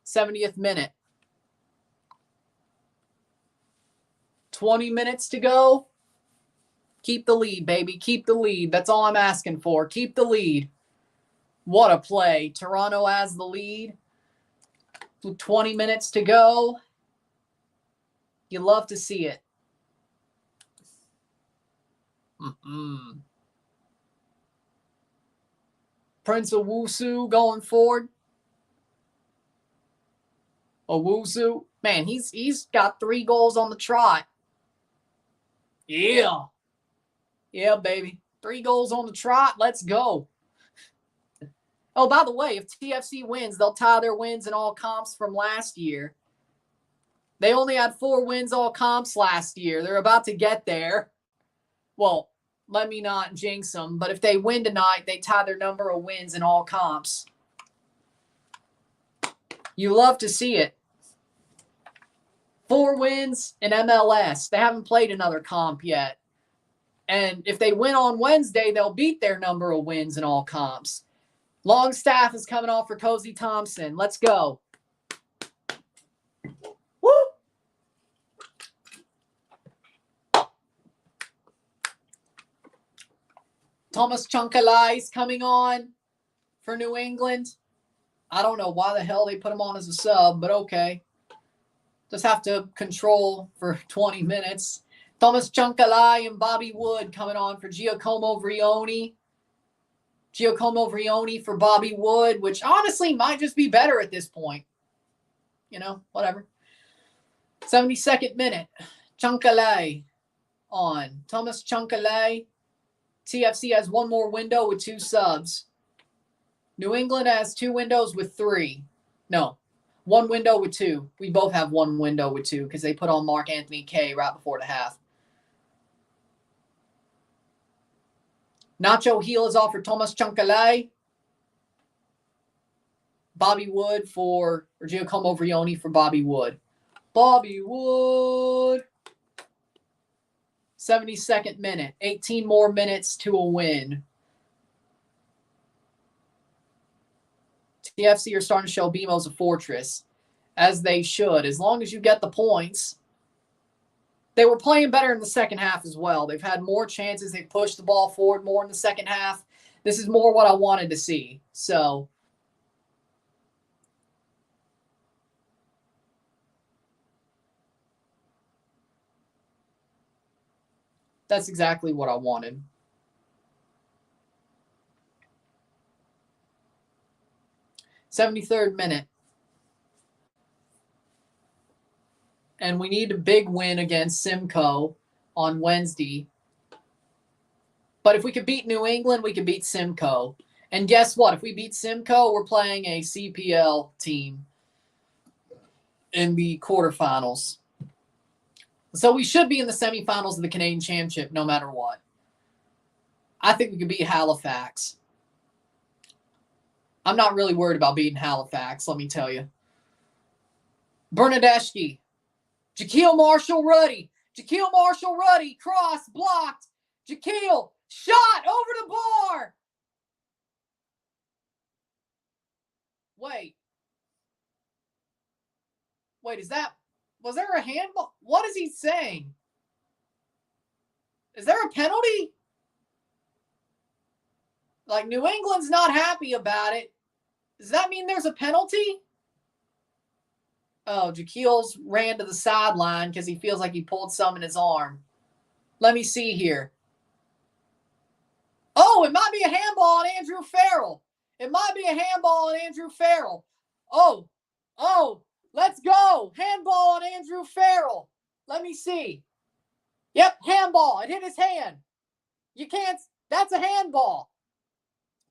Speaker 1: 70th minute. 20 minutes to go. Keep the lead, baby. Keep the lead. That's all I'm asking for. Keep the lead. What a play. Toronto has the lead. 20 minutes to go. You love to see it. Prince Owusu going forward. Owusu. Man, he's got 3 goals on the trot. Yeah. Yeah, baby. 3 goals on the trot. Let's go. Oh, by the way, if TFC wins, they'll tie their wins in all comps from last year. They only had 4 wins all comps last year. They're about to get there. Well, let me not jinx them, but if they win tonight, they tie their number of wins in all comps. You love to see it. 4 wins in MLS. They haven't played another comp yet. And if they win on Wednesday, they'll beat their number of wins in all comps. Longstaff is coming off for Cozy Thompson. Let's go. Woo! Thomas Chunkalai is coming on for New England. I don't know why the hell they put him on as a sub, but okay. Just have to control for 20 minutes. Thomas Chunkalai and Bobby Wood coming on for Giacomo Vrioni. Giacomo Vrioni for Bobby Wood, which honestly might just be better at this point. You know, whatever. 72nd minute. Chunkalai on. Thomas Chunkalai. TFC has 1 more window with 2 subs. New England has 2 windows with 3. No, 1 window with 2. We both have 1 window with 2 because they put on Mark Anthony K right before the half. Nacho heel is off for Thomas Chunkalai. Bobby Wood or Giacomo Vrioni for Bobby Wood. Bobby Wood. 72nd minute. 18 more minutes to a win. TFC are starting to show BMO's a fortress, as they should, as long as you get the points. They were playing better in the second half as well. They've had more chances. They've pushed the ball forward more in the second half. This is more what I wanted to see. So, that's exactly what I wanted. '73rd minute. And we need a big win against Simcoe on Wednesday. But if we could beat New England, we could beat Simcoe. And guess what? If we beat Simcoe, we're playing a CPL team in the quarterfinals. So we should be in the semifinals of the Canadian Championship no matter what. I think we could beat Halifax. I'm not really worried about beating Halifax, let me tell you. Bernadeschi. Jaquil Marshall-Ruddy. Jaquil Marshall-Ruddy. Cross. Blocked. Jaquil. Shot over the bar. Wait, is that, was there a handball? What is he saying? Is there a penalty? Like, New England's not happy about it. Does that mean there's a penalty? Oh, Jaquil's ran to the sideline because he feels like he pulled some in his arm. Let me see here. Oh, it might be a handball on Andrew Farrell. It might be a handball on Andrew Farrell. Oh, let's go. Handball on Andrew Farrell. Let me see. Yep, handball. It hit his hand. You can't, that's a handball.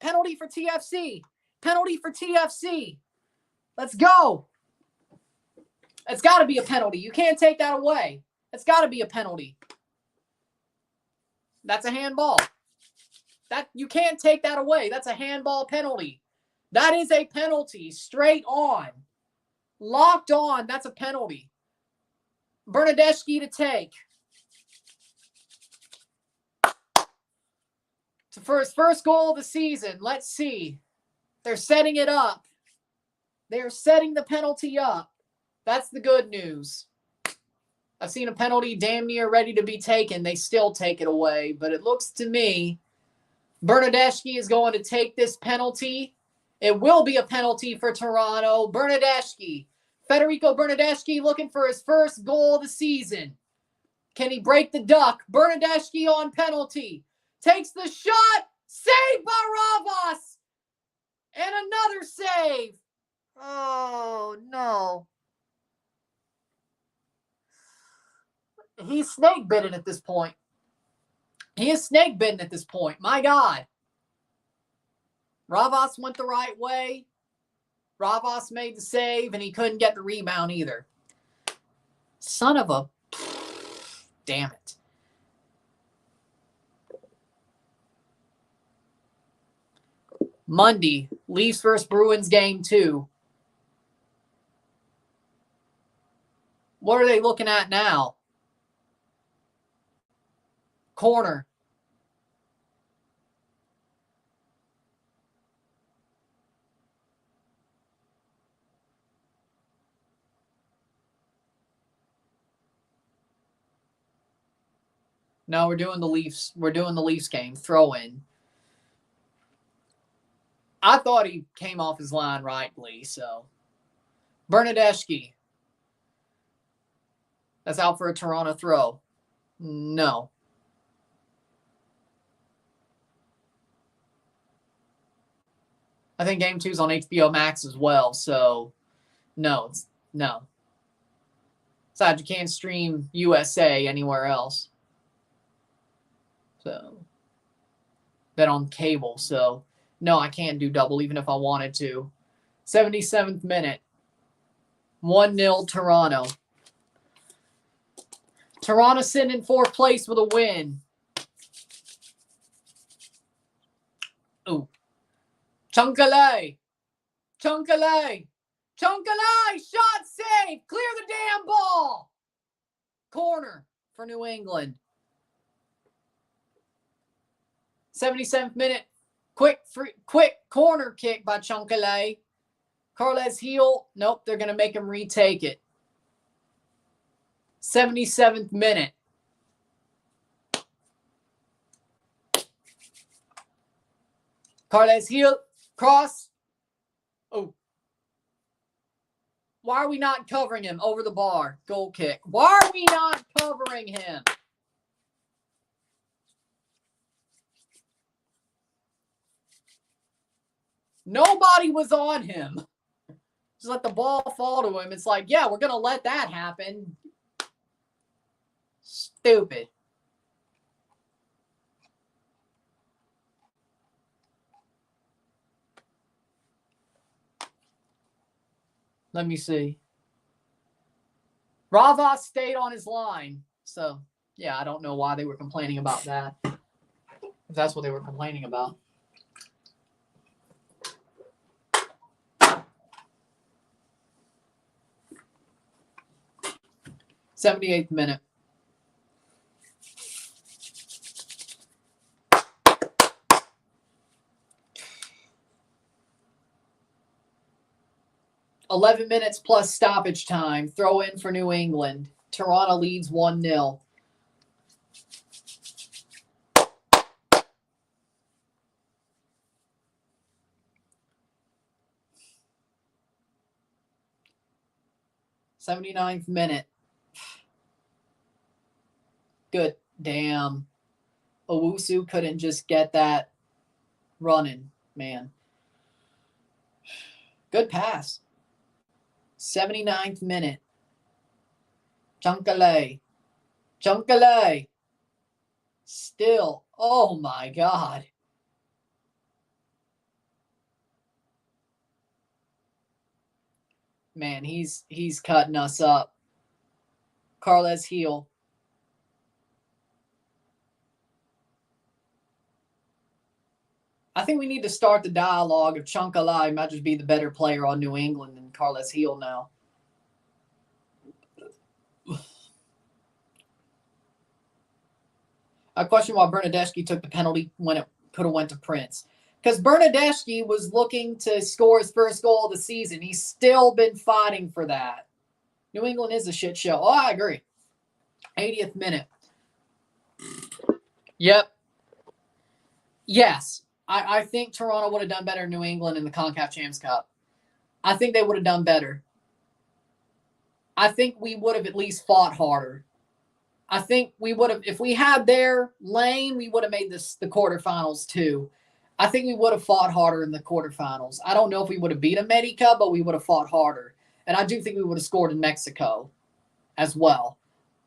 Speaker 1: Penalty for TFC. Penalty for TFC. Let's go. It's got to be a penalty. You can't take that away. It's got to be a penalty. That's a handball. That you can't take that away. That's a handball penalty. That is a penalty. Straight on. Locked on. That's a penalty. Bernadeschi to take. So for his first goal of the season, let's see. They're setting it up. They're setting the penalty up. That's the good news. I've seen a penalty damn near ready to be taken. They still take it away. But it looks to me Bernadeschi is going to take this penalty. It will be a penalty for Toronto. Bernadeschi. Federico Bernadeschi looking for his first goal of the season. Can he break the duck? Bernadeschi on penalty. Takes the shot. Saved by Ravas. And another save. Oh, no. He's snake bitten at this point. He is snake bitten at this point. My God. Ravas went the right way. Ravas made the save, and he couldn't get the rebound either. Son of a... Damn it. Monday, Leafs versus Bruins game 2. What are they looking at now? Corner. No, we're doing the Leafs. We're doing the Leafs game. Throw in. I thought he came off his line rightly, so. Bernadeschi. That's out for a Toronto throw. No. I think game 2 is on HBO Max as well, so no. No. Besides, you can't stream USA anywhere else. So, then on cable, so no, I can't do double even if I wanted to. 77th minute. 1-0 Toronto. Toronto sitting in 4th place with a win. Ooh. Chunkale. Chunkale. Chunkale. Shot save. Clear the damn ball. Corner for New England. 77th minute. Quick corner kick by Chunkale. Carles Heel. Nope, they're going to make him retake it. 77th minute. Carles Heel. Cross. Oh. Why are we not covering him over the bar? Goal kick. Why are we not covering him? Nobody was on him. Just let the ball fall to him. It's like, yeah, we're going to let that happen. Stupid. Let me see. Rava stayed on his line. So, yeah, I don't know why they were complaining about that. If that's what they were complaining about. '78th minute. $11 minutes plus stoppage time. Throw in for New England. Toronto leads 1-0. '79th minute. Good damn. Owusu couldn't just get that running, man. Good pass. '79th minute. Chunkale. Still. Oh my God. Man, he's cutting us up. Carles Heel. I think we need to start the dialogue of Chunkale might just be the better player on New England than Carles Heel now. I question why Bernadeschi took the penalty when it could have went to Prince. Because Bernadeschi was looking to score his first goal of the season. He's still been fighting for that. New England is a shit show. Oh, I agree. 80th minute. Yep. Yes. I think Toronto would have done better in New England in the CONCACAF Champions Cup. I think they would have done better. I think we would have at least fought harder. I think we would have, if we had their lane, we would have made the quarterfinals too. I think we would have fought harder in the quarterfinals. I don't know if we would have beat America, but we would have fought harder. And I do think we would have scored in Mexico as well.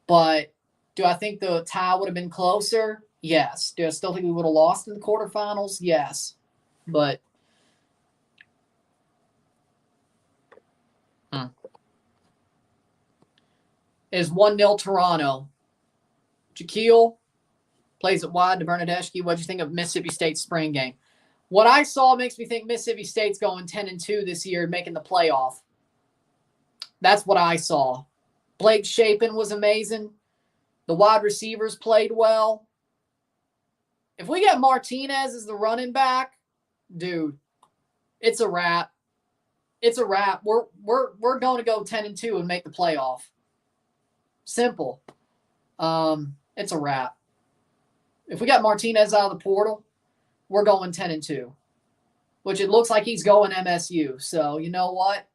Speaker 1: But do I think the tie would have been closer? Yes. Do I still think we would have lost in the quarterfinals? Yes. But is 1-0 Toronto. Jaquil plays it wide to Bernadeschi. What do you think of Mississippi State's spring game? What I saw makes me think Mississippi State's going 10-2 this year and making the playoff. That's what I saw. Blake Shapen was amazing. The wide receivers played well. If we get Martinez as the running back, dude, it's a wrap. It's a wrap. We're going to go 10-2 and make the playoff. Simple. It's a wrap. If we got Martinez out of the portal, we're going 10-2, which it looks like he's going MSU. So you know what?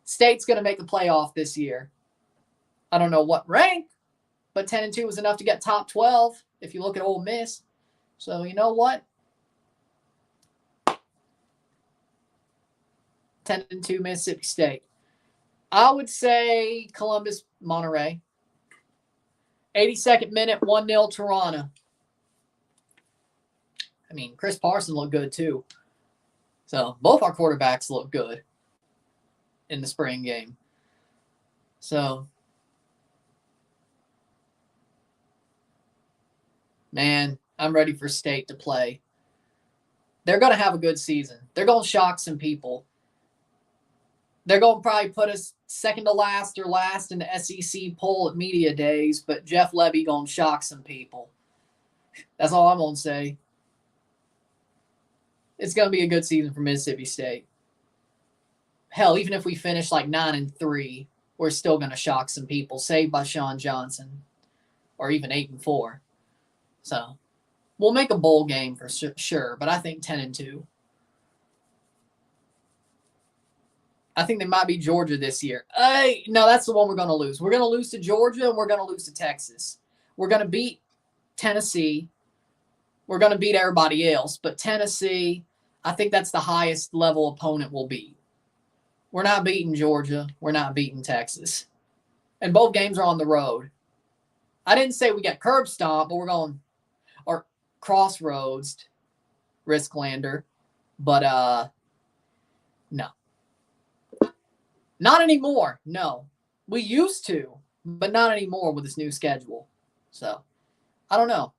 Speaker 1: State's going to make the playoff this year. I don't know what rank, but 10-2 was enough to get top 12 if you look at Ole Miss. So you know what? 10-2 Mississippi State. I would say Columbus, Monterey. 82nd minute, 1-0 Toronto. I mean, Chris Parson looked good too. So both our quarterbacks look good in the spring game. So, man, I'm ready for State to play. They're going to have a good season. They're going to shock some people. They're going to probably put us second to last or last in the SEC poll at media days, but Jeff Levy going to shock some people. That's all I'm going to say. It's going to be a good season for Mississippi State. Hell, even if we finish like 9-3, we're still going to shock some people, saved by Sean Johnson, or even 8-4. So we'll make a bowl game for sure, but I think 10-2. I think they might be Georgia this year. No, that's the one we're going to lose. We're going to lose to Georgia, and we're going to lose to Texas. We're going to beat Tennessee. We're going to beat everybody else. But Tennessee, I think that's the highest level opponent we'll beat. We're not beating Georgia. We're not beating Texas. And both games are on the road. I didn't say we got curb stomp, but we're going – or crossroads, Risklander. But, no. Not anymore. No. We used to, but not anymore with this new schedule. So, I don't know.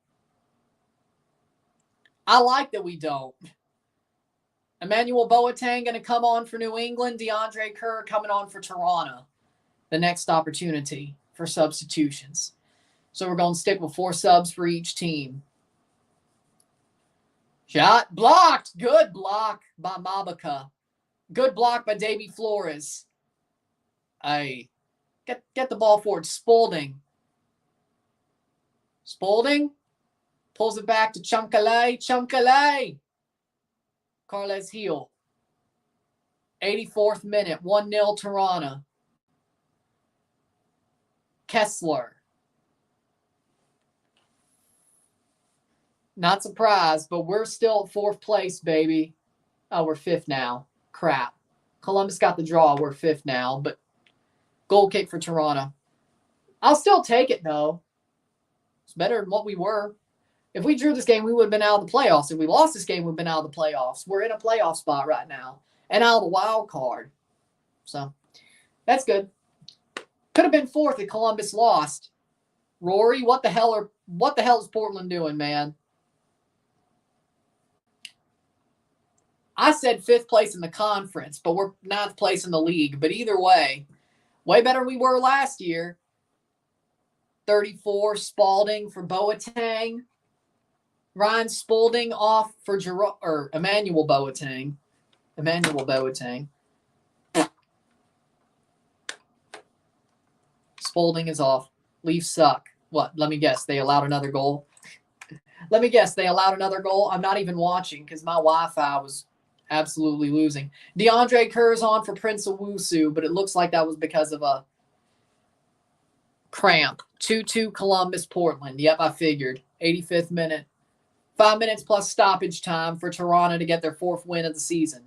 Speaker 1: I like that we don't. Emmanuel Boateng going to come on for New England. DeAndre Kerr coming on for Toronto. The next opportunity for substitutions. So we're going to stick with 4 subs for each team. Shot blocked. Good block by Mabaka. Good block by Davy Flores. Get the ball forward. Spaulding. Spaulding pulls it back to Chunkale. Chunkale. Carles Heel. 84th minute. 1-0 Toronto. Kessler. Not surprised, but we're still at 4th place, baby. Oh, we're 5th now. Crap. Columbus got the draw. We're 5th now, but goal kick for Toronto. I'll still take it, though. It's better than what we were. If we drew this game, we would have been out of the playoffs. If we lost this game, we'd have been out of the playoffs. We're in a playoff spot right now and out of the wild card. So that's good. Could have been 4th if Columbus lost. Rory, what the hell is Portland doing, man? I said 5th place in the conference, but we're 9th place in the league. But either way, way better than we were last year. 34, Spaulding for Boateng. Ryan Spaulding off for Girault, or Emmanuel Boateng. Emmanuel Boateng. Spaulding is off. Leafs suck. What? Let me guess. They allowed another goal. Let me guess. They allowed another goal. I'm not even watching because my Wi-Fi was absolutely losing. DeAndre Kerr's on for Prince Owusu, but it looks like that was because of a cramp. 2-2 Columbus, Portland. Yep, I figured. 85th minute. 5 minutes plus stoppage time for Toronto to get their 4th win of the season.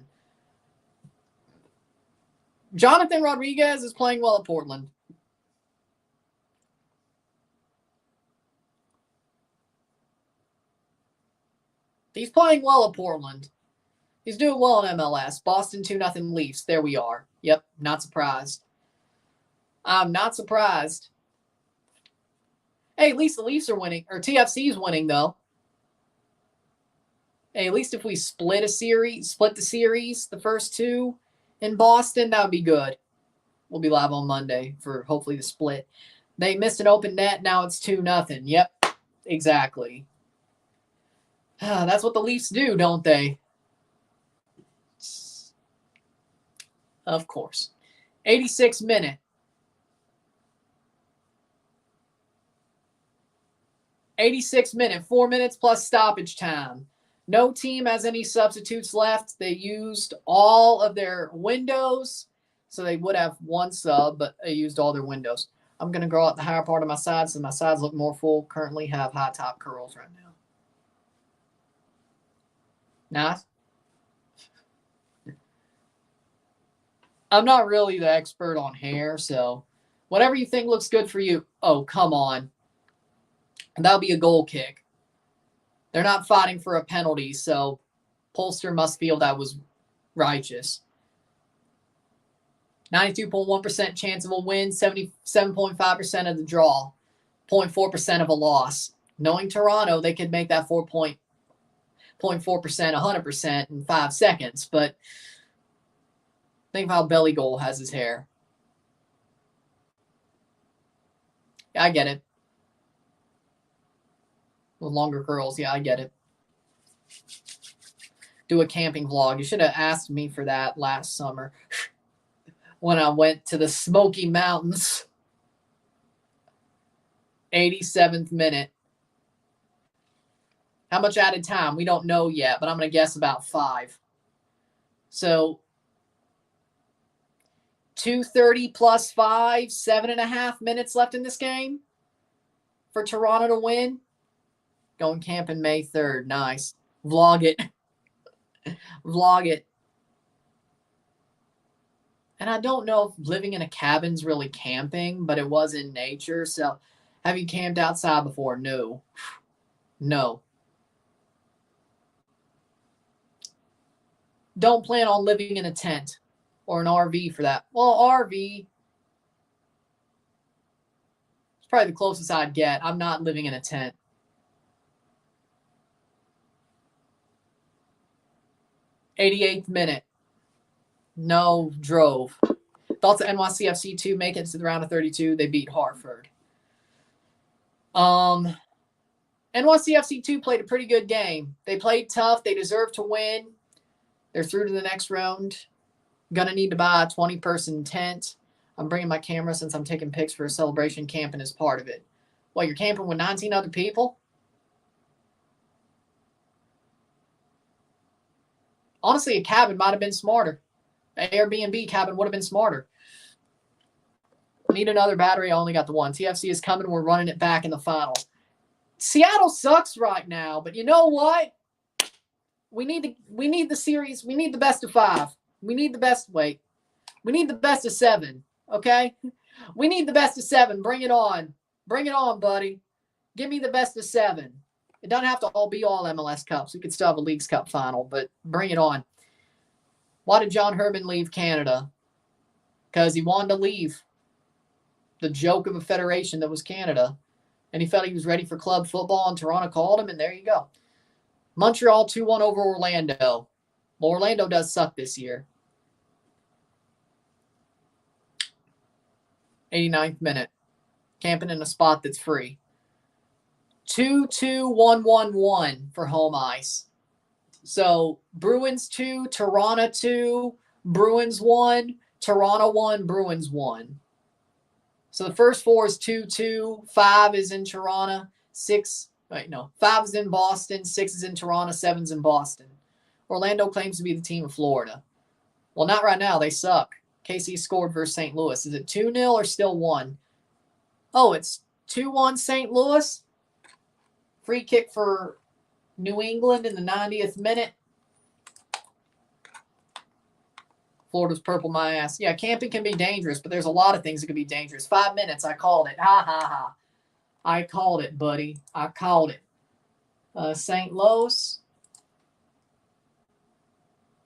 Speaker 1: Jonathan Rodriguez is playing well at Portland. He's playing well at Portland. He's doing well in MLS. Boston 2-0 Leafs. There we are. Yep, not surprised. I'm not surprised. Hey, at least the Leafs are winning, or TFC is winning, though. Hey, at least if we split the series, the first 2 in Boston, that would be good. We'll be live on Monday for hopefully the split. They missed an open net. Now it's 2-0. Yep, exactly. That's what the Leafs do, don't they? Of course. 86th minute. 86th minute. 4 minutes plus stoppage time. No team has any substitutes left. They used all of their windows. So they would have 1 sub, but they used all their windows. I'm going to grow out the higher part of my sides so my sides look more full. Currently have high top curls right now. Nice. I'm not really the expert on hair, so whatever you think looks good for you. Oh, come on. That'll be a goal kick. They're not fighting for a penalty, so Polster must feel that was righteous. 92.1% chance of a win, 77.5% of the draw, 0.4% of a loss. Knowing Toronto, they could make that 4.4% 100% in 5 seconds, but think of how Belly Goal has his hair. Yeah, I get it. With longer curls, yeah, I get it. Do a camping vlog. You should have asked me for that last summer when I went to the Smoky Mountains. 87th minute. How much added time? We don't know yet, but I'm going to guess about 5. So 2:30 plus 5, 7.5 minutes left in this game for Toronto to win. Going camping May 3rd. Nice. Vlog it. Vlog it. And I don't know if living in a cabin's really camping, but it was in nature. So have you camped outside before? No. No. Don't plan on living in a tent Or an RV for that. Well, RV is probably the closest I'd get. I'm not living in a tent. '88th minute. No, drove. Thought the NYCFC 2 make it to the round of 32. They beat Hartford. NYCFC 2 played a pretty good game. They played tough. They deserved to win. They're through to the next round. Gonna need to buy a 20-person tent. I'm bringing my camera since I'm taking pics for a celebration. Camping is part of it. Well, you're camping with 19 other people? Honestly, a cabin might have been smarter. An Airbnb cabin would have been smarter. Need another battery. I only got the one. TFC is coming. We're running it back in the final. Seattle sucks right now, but you know what? We need the series. We need the best of 5. We need the best. Wait. We need the best of 7. Okay? We need the best of 7. Bring it on. Bring it on, buddy. Give me the best of 7. It doesn't have to all be all MLS Cups. We could still have a Leagues Cup final, but bring it on. Why did John Herman leave Canada? Because he wanted to leave the joke of a federation that was Canada. And he felt he was ready for club football, and Toronto called him, and there you go. Montreal 2-1 over Orlando. Well, Orlando does suck this year. 89th minute. Camping in a spot that's free. 2-2-1-1-1 for home ice. So Bruins 2, Toronto 2, Bruins 1, Toronto 1, Bruins 1. So the first 4 is 2-2, 5 is in Toronto, 5 is in Boston, 6 is in Toronto, 7 is in Boston. Orlando claims to be the team of Florida. Well, not right now. They suck. KC scored versus St. Louis. Is it 2-0 or still 1? Oh, it's 2-1 St. Louis. Free kick for New England in the 90th minute. Florida's purple my ass. Yeah, camping can be dangerous, but there's a lot of things that can be dangerous. 5 minutes, I called it. Ha, ha, ha. I called it, buddy. I called it. St. Louis.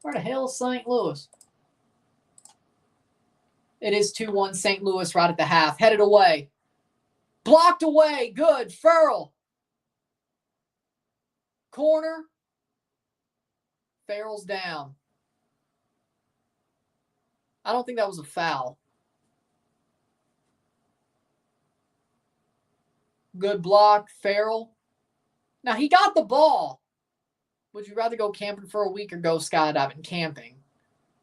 Speaker 1: Where the hell is St. Louis? It is 2-1 St. Louis right at the half. Headed away. Blocked away. Good. Farrell. Corner. Farrell's down. I don't think that was a foul. Good block, Farrell. Now, he got the ball. Would you rather go camping for a week or go skydiving? Camping.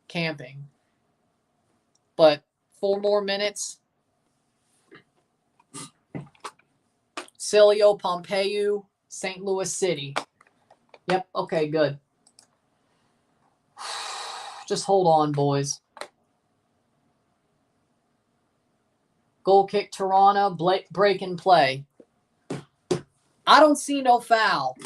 Speaker 1: Camping. But 4 more minutes. Cilio, Pompeu, St. Louis City. Yep, okay, good. Just hold on, boys. Goal kick, Toronto, break and play. I don't see no foul.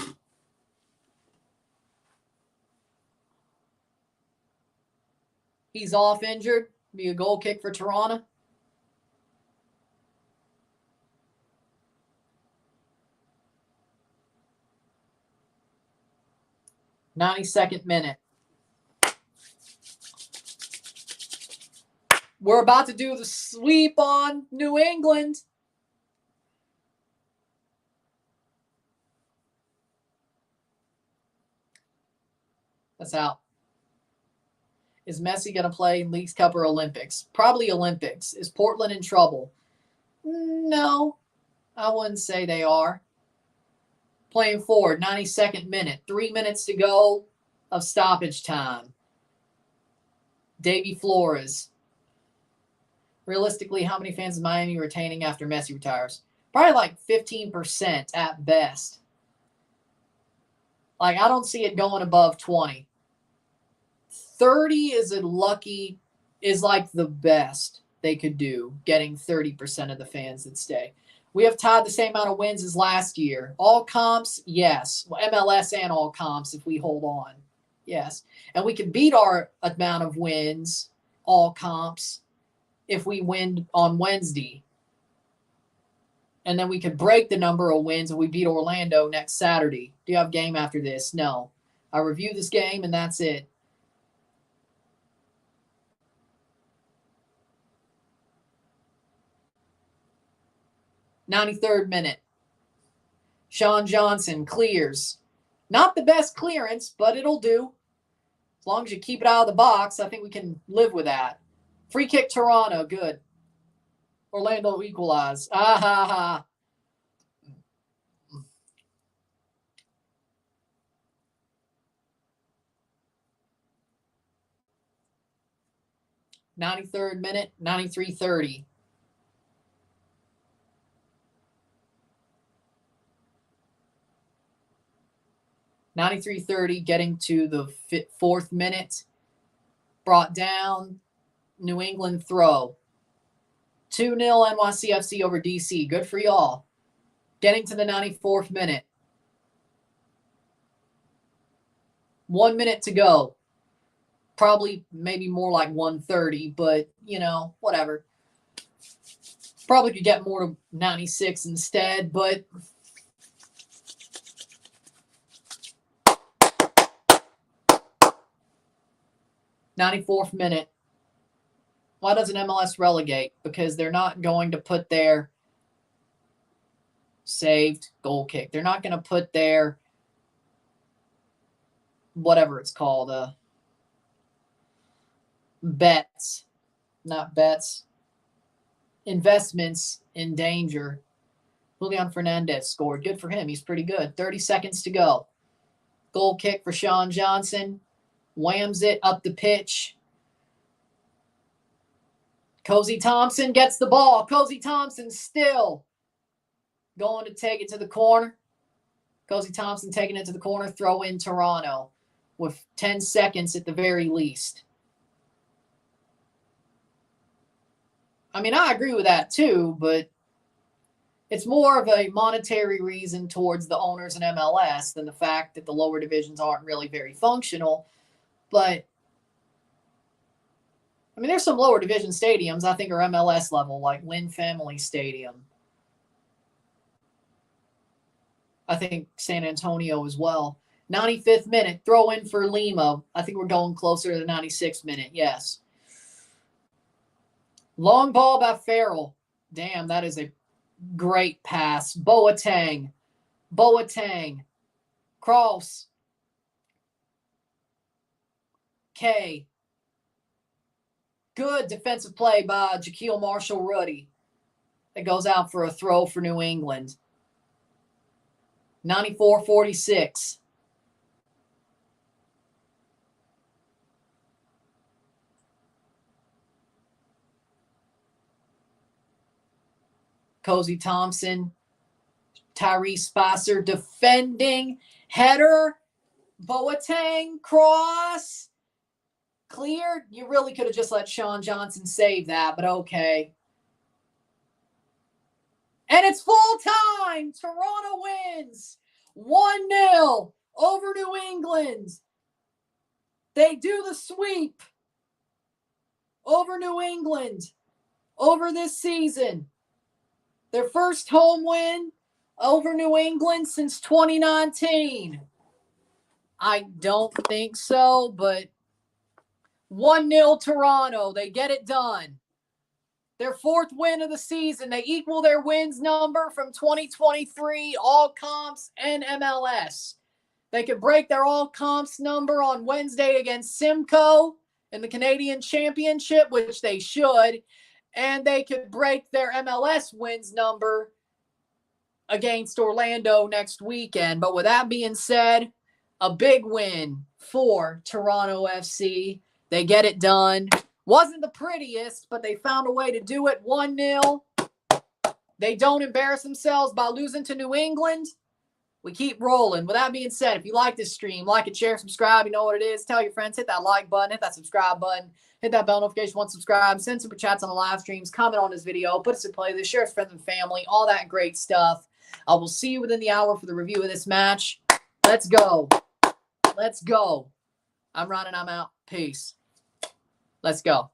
Speaker 1: He's off injured. Be a goal kick for Toronto. '92nd minute. We're about to do the sweep on New England. That's out. Is Messi going to play in Leagues Cup or Olympics? Probably Olympics. Is Portland in trouble? No, I wouldn't say they are. Playing forward, 92nd minute. 3 minutes to go of stoppage time. Davy Flores. Realistically, how many fans is Miami retaining after Messi retires? Probably like 15% at best. Like, I don't see it going above 20. 30 is like the best they could do, getting 30% of the fans that stay. We have tied the same amount of wins as last year. All comps, yes. Well, MLS and all comps if we hold on. Yes. And we can beat our amount of wins, all comps, if we win on Wednesday. And then we could break the number of wins if we beat Orlando next Saturday. Do you have game after this? No. I review this game and that's it. 93rd minute. Sean Johnson clears. Not the best clearance, but it'll do. As long as you keep it out of the box, I think we can live with that. Free kick Toronto, good. Orlando equalize. Ah ha ha. '93rd minute, 93:30. '93:30, getting to the 4th minute. Brought down. New England throw. 2-0 NYCFC over DC. Good for y'all. Getting to the 94th minute. 1 minute to go. Probably maybe more like 1:30, but, you know, whatever. Probably could get more to 96 instead, but... '94th minute. Why doesn't MLS relegate? Because they're not going to put their saved goal kick. They're not going to put their whatever it's called, bets, not bets, investments in danger. Julian Fernandez scored. Good for him. He's pretty good. 30 seconds to go. Goal kick for Sean Johnson. Whams it up the pitch. Cozy Thompson gets the ball. Cozy Thompson still going to take it to the corner. Cozy Thompson taking it to the corner. Throw in Toronto with 10 seconds at the very least. I mean, I agree with that too, but it's more of a monetary reason towards the owners in MLS than the fact that the lower divisions aren't really very functional. But, I mean, there's some lower division stadiums I think are MLS level, like Lynn Family Stadium. I think San Antonio as well. 95th minute, throw in for Lima. I think we're going closer to the 96th minute, yes. Long ball by Farrell. Damn, that is a great pass. Boateng. Cross. K. Good defensive play by Jaquil Marshall-Ruddy. That goes out for a throw for New England. 94-46. Cozy Thompson. Tyrese Spicer defending. Header. Boateng. Cross. Cleared. You really could have just let Sean Johnson save that, but okay. And it's full time. Toronto wins 1-0 over New England. They do the sweep over New England over this season. Their first home win over New England since 2019. I don't think so, but 1-0 Toronto. They get it done. Their 4th win of the season. They equal their wins number from 2023 all comps and MLS. They could break their all comps number on Wednesday against Simcoe in the Canadian Championship, which they should. And they could break their MLS wins number against Orlando next weekend. But with that being said, a big win for Toronto FC. They get it done. Wasn't the prettiest, but they found a way to do it. 1-0. They don't embarrass themselves by losing to New England. We keep rolling. With that being said, if you like this stream, like it, share, subscribe. You know what it is. Tell your friends. Hit that like button. Hit that subscribe button. Hit that bell notification once subscribed. Send super chats on the live streams. Comment on this video. Put us in playlist. Share with friends and family. All that great stuff. I will see you within the hour for the review of this match. Let's go. Let's go. I'm running. I'm out. Peace. Let's go.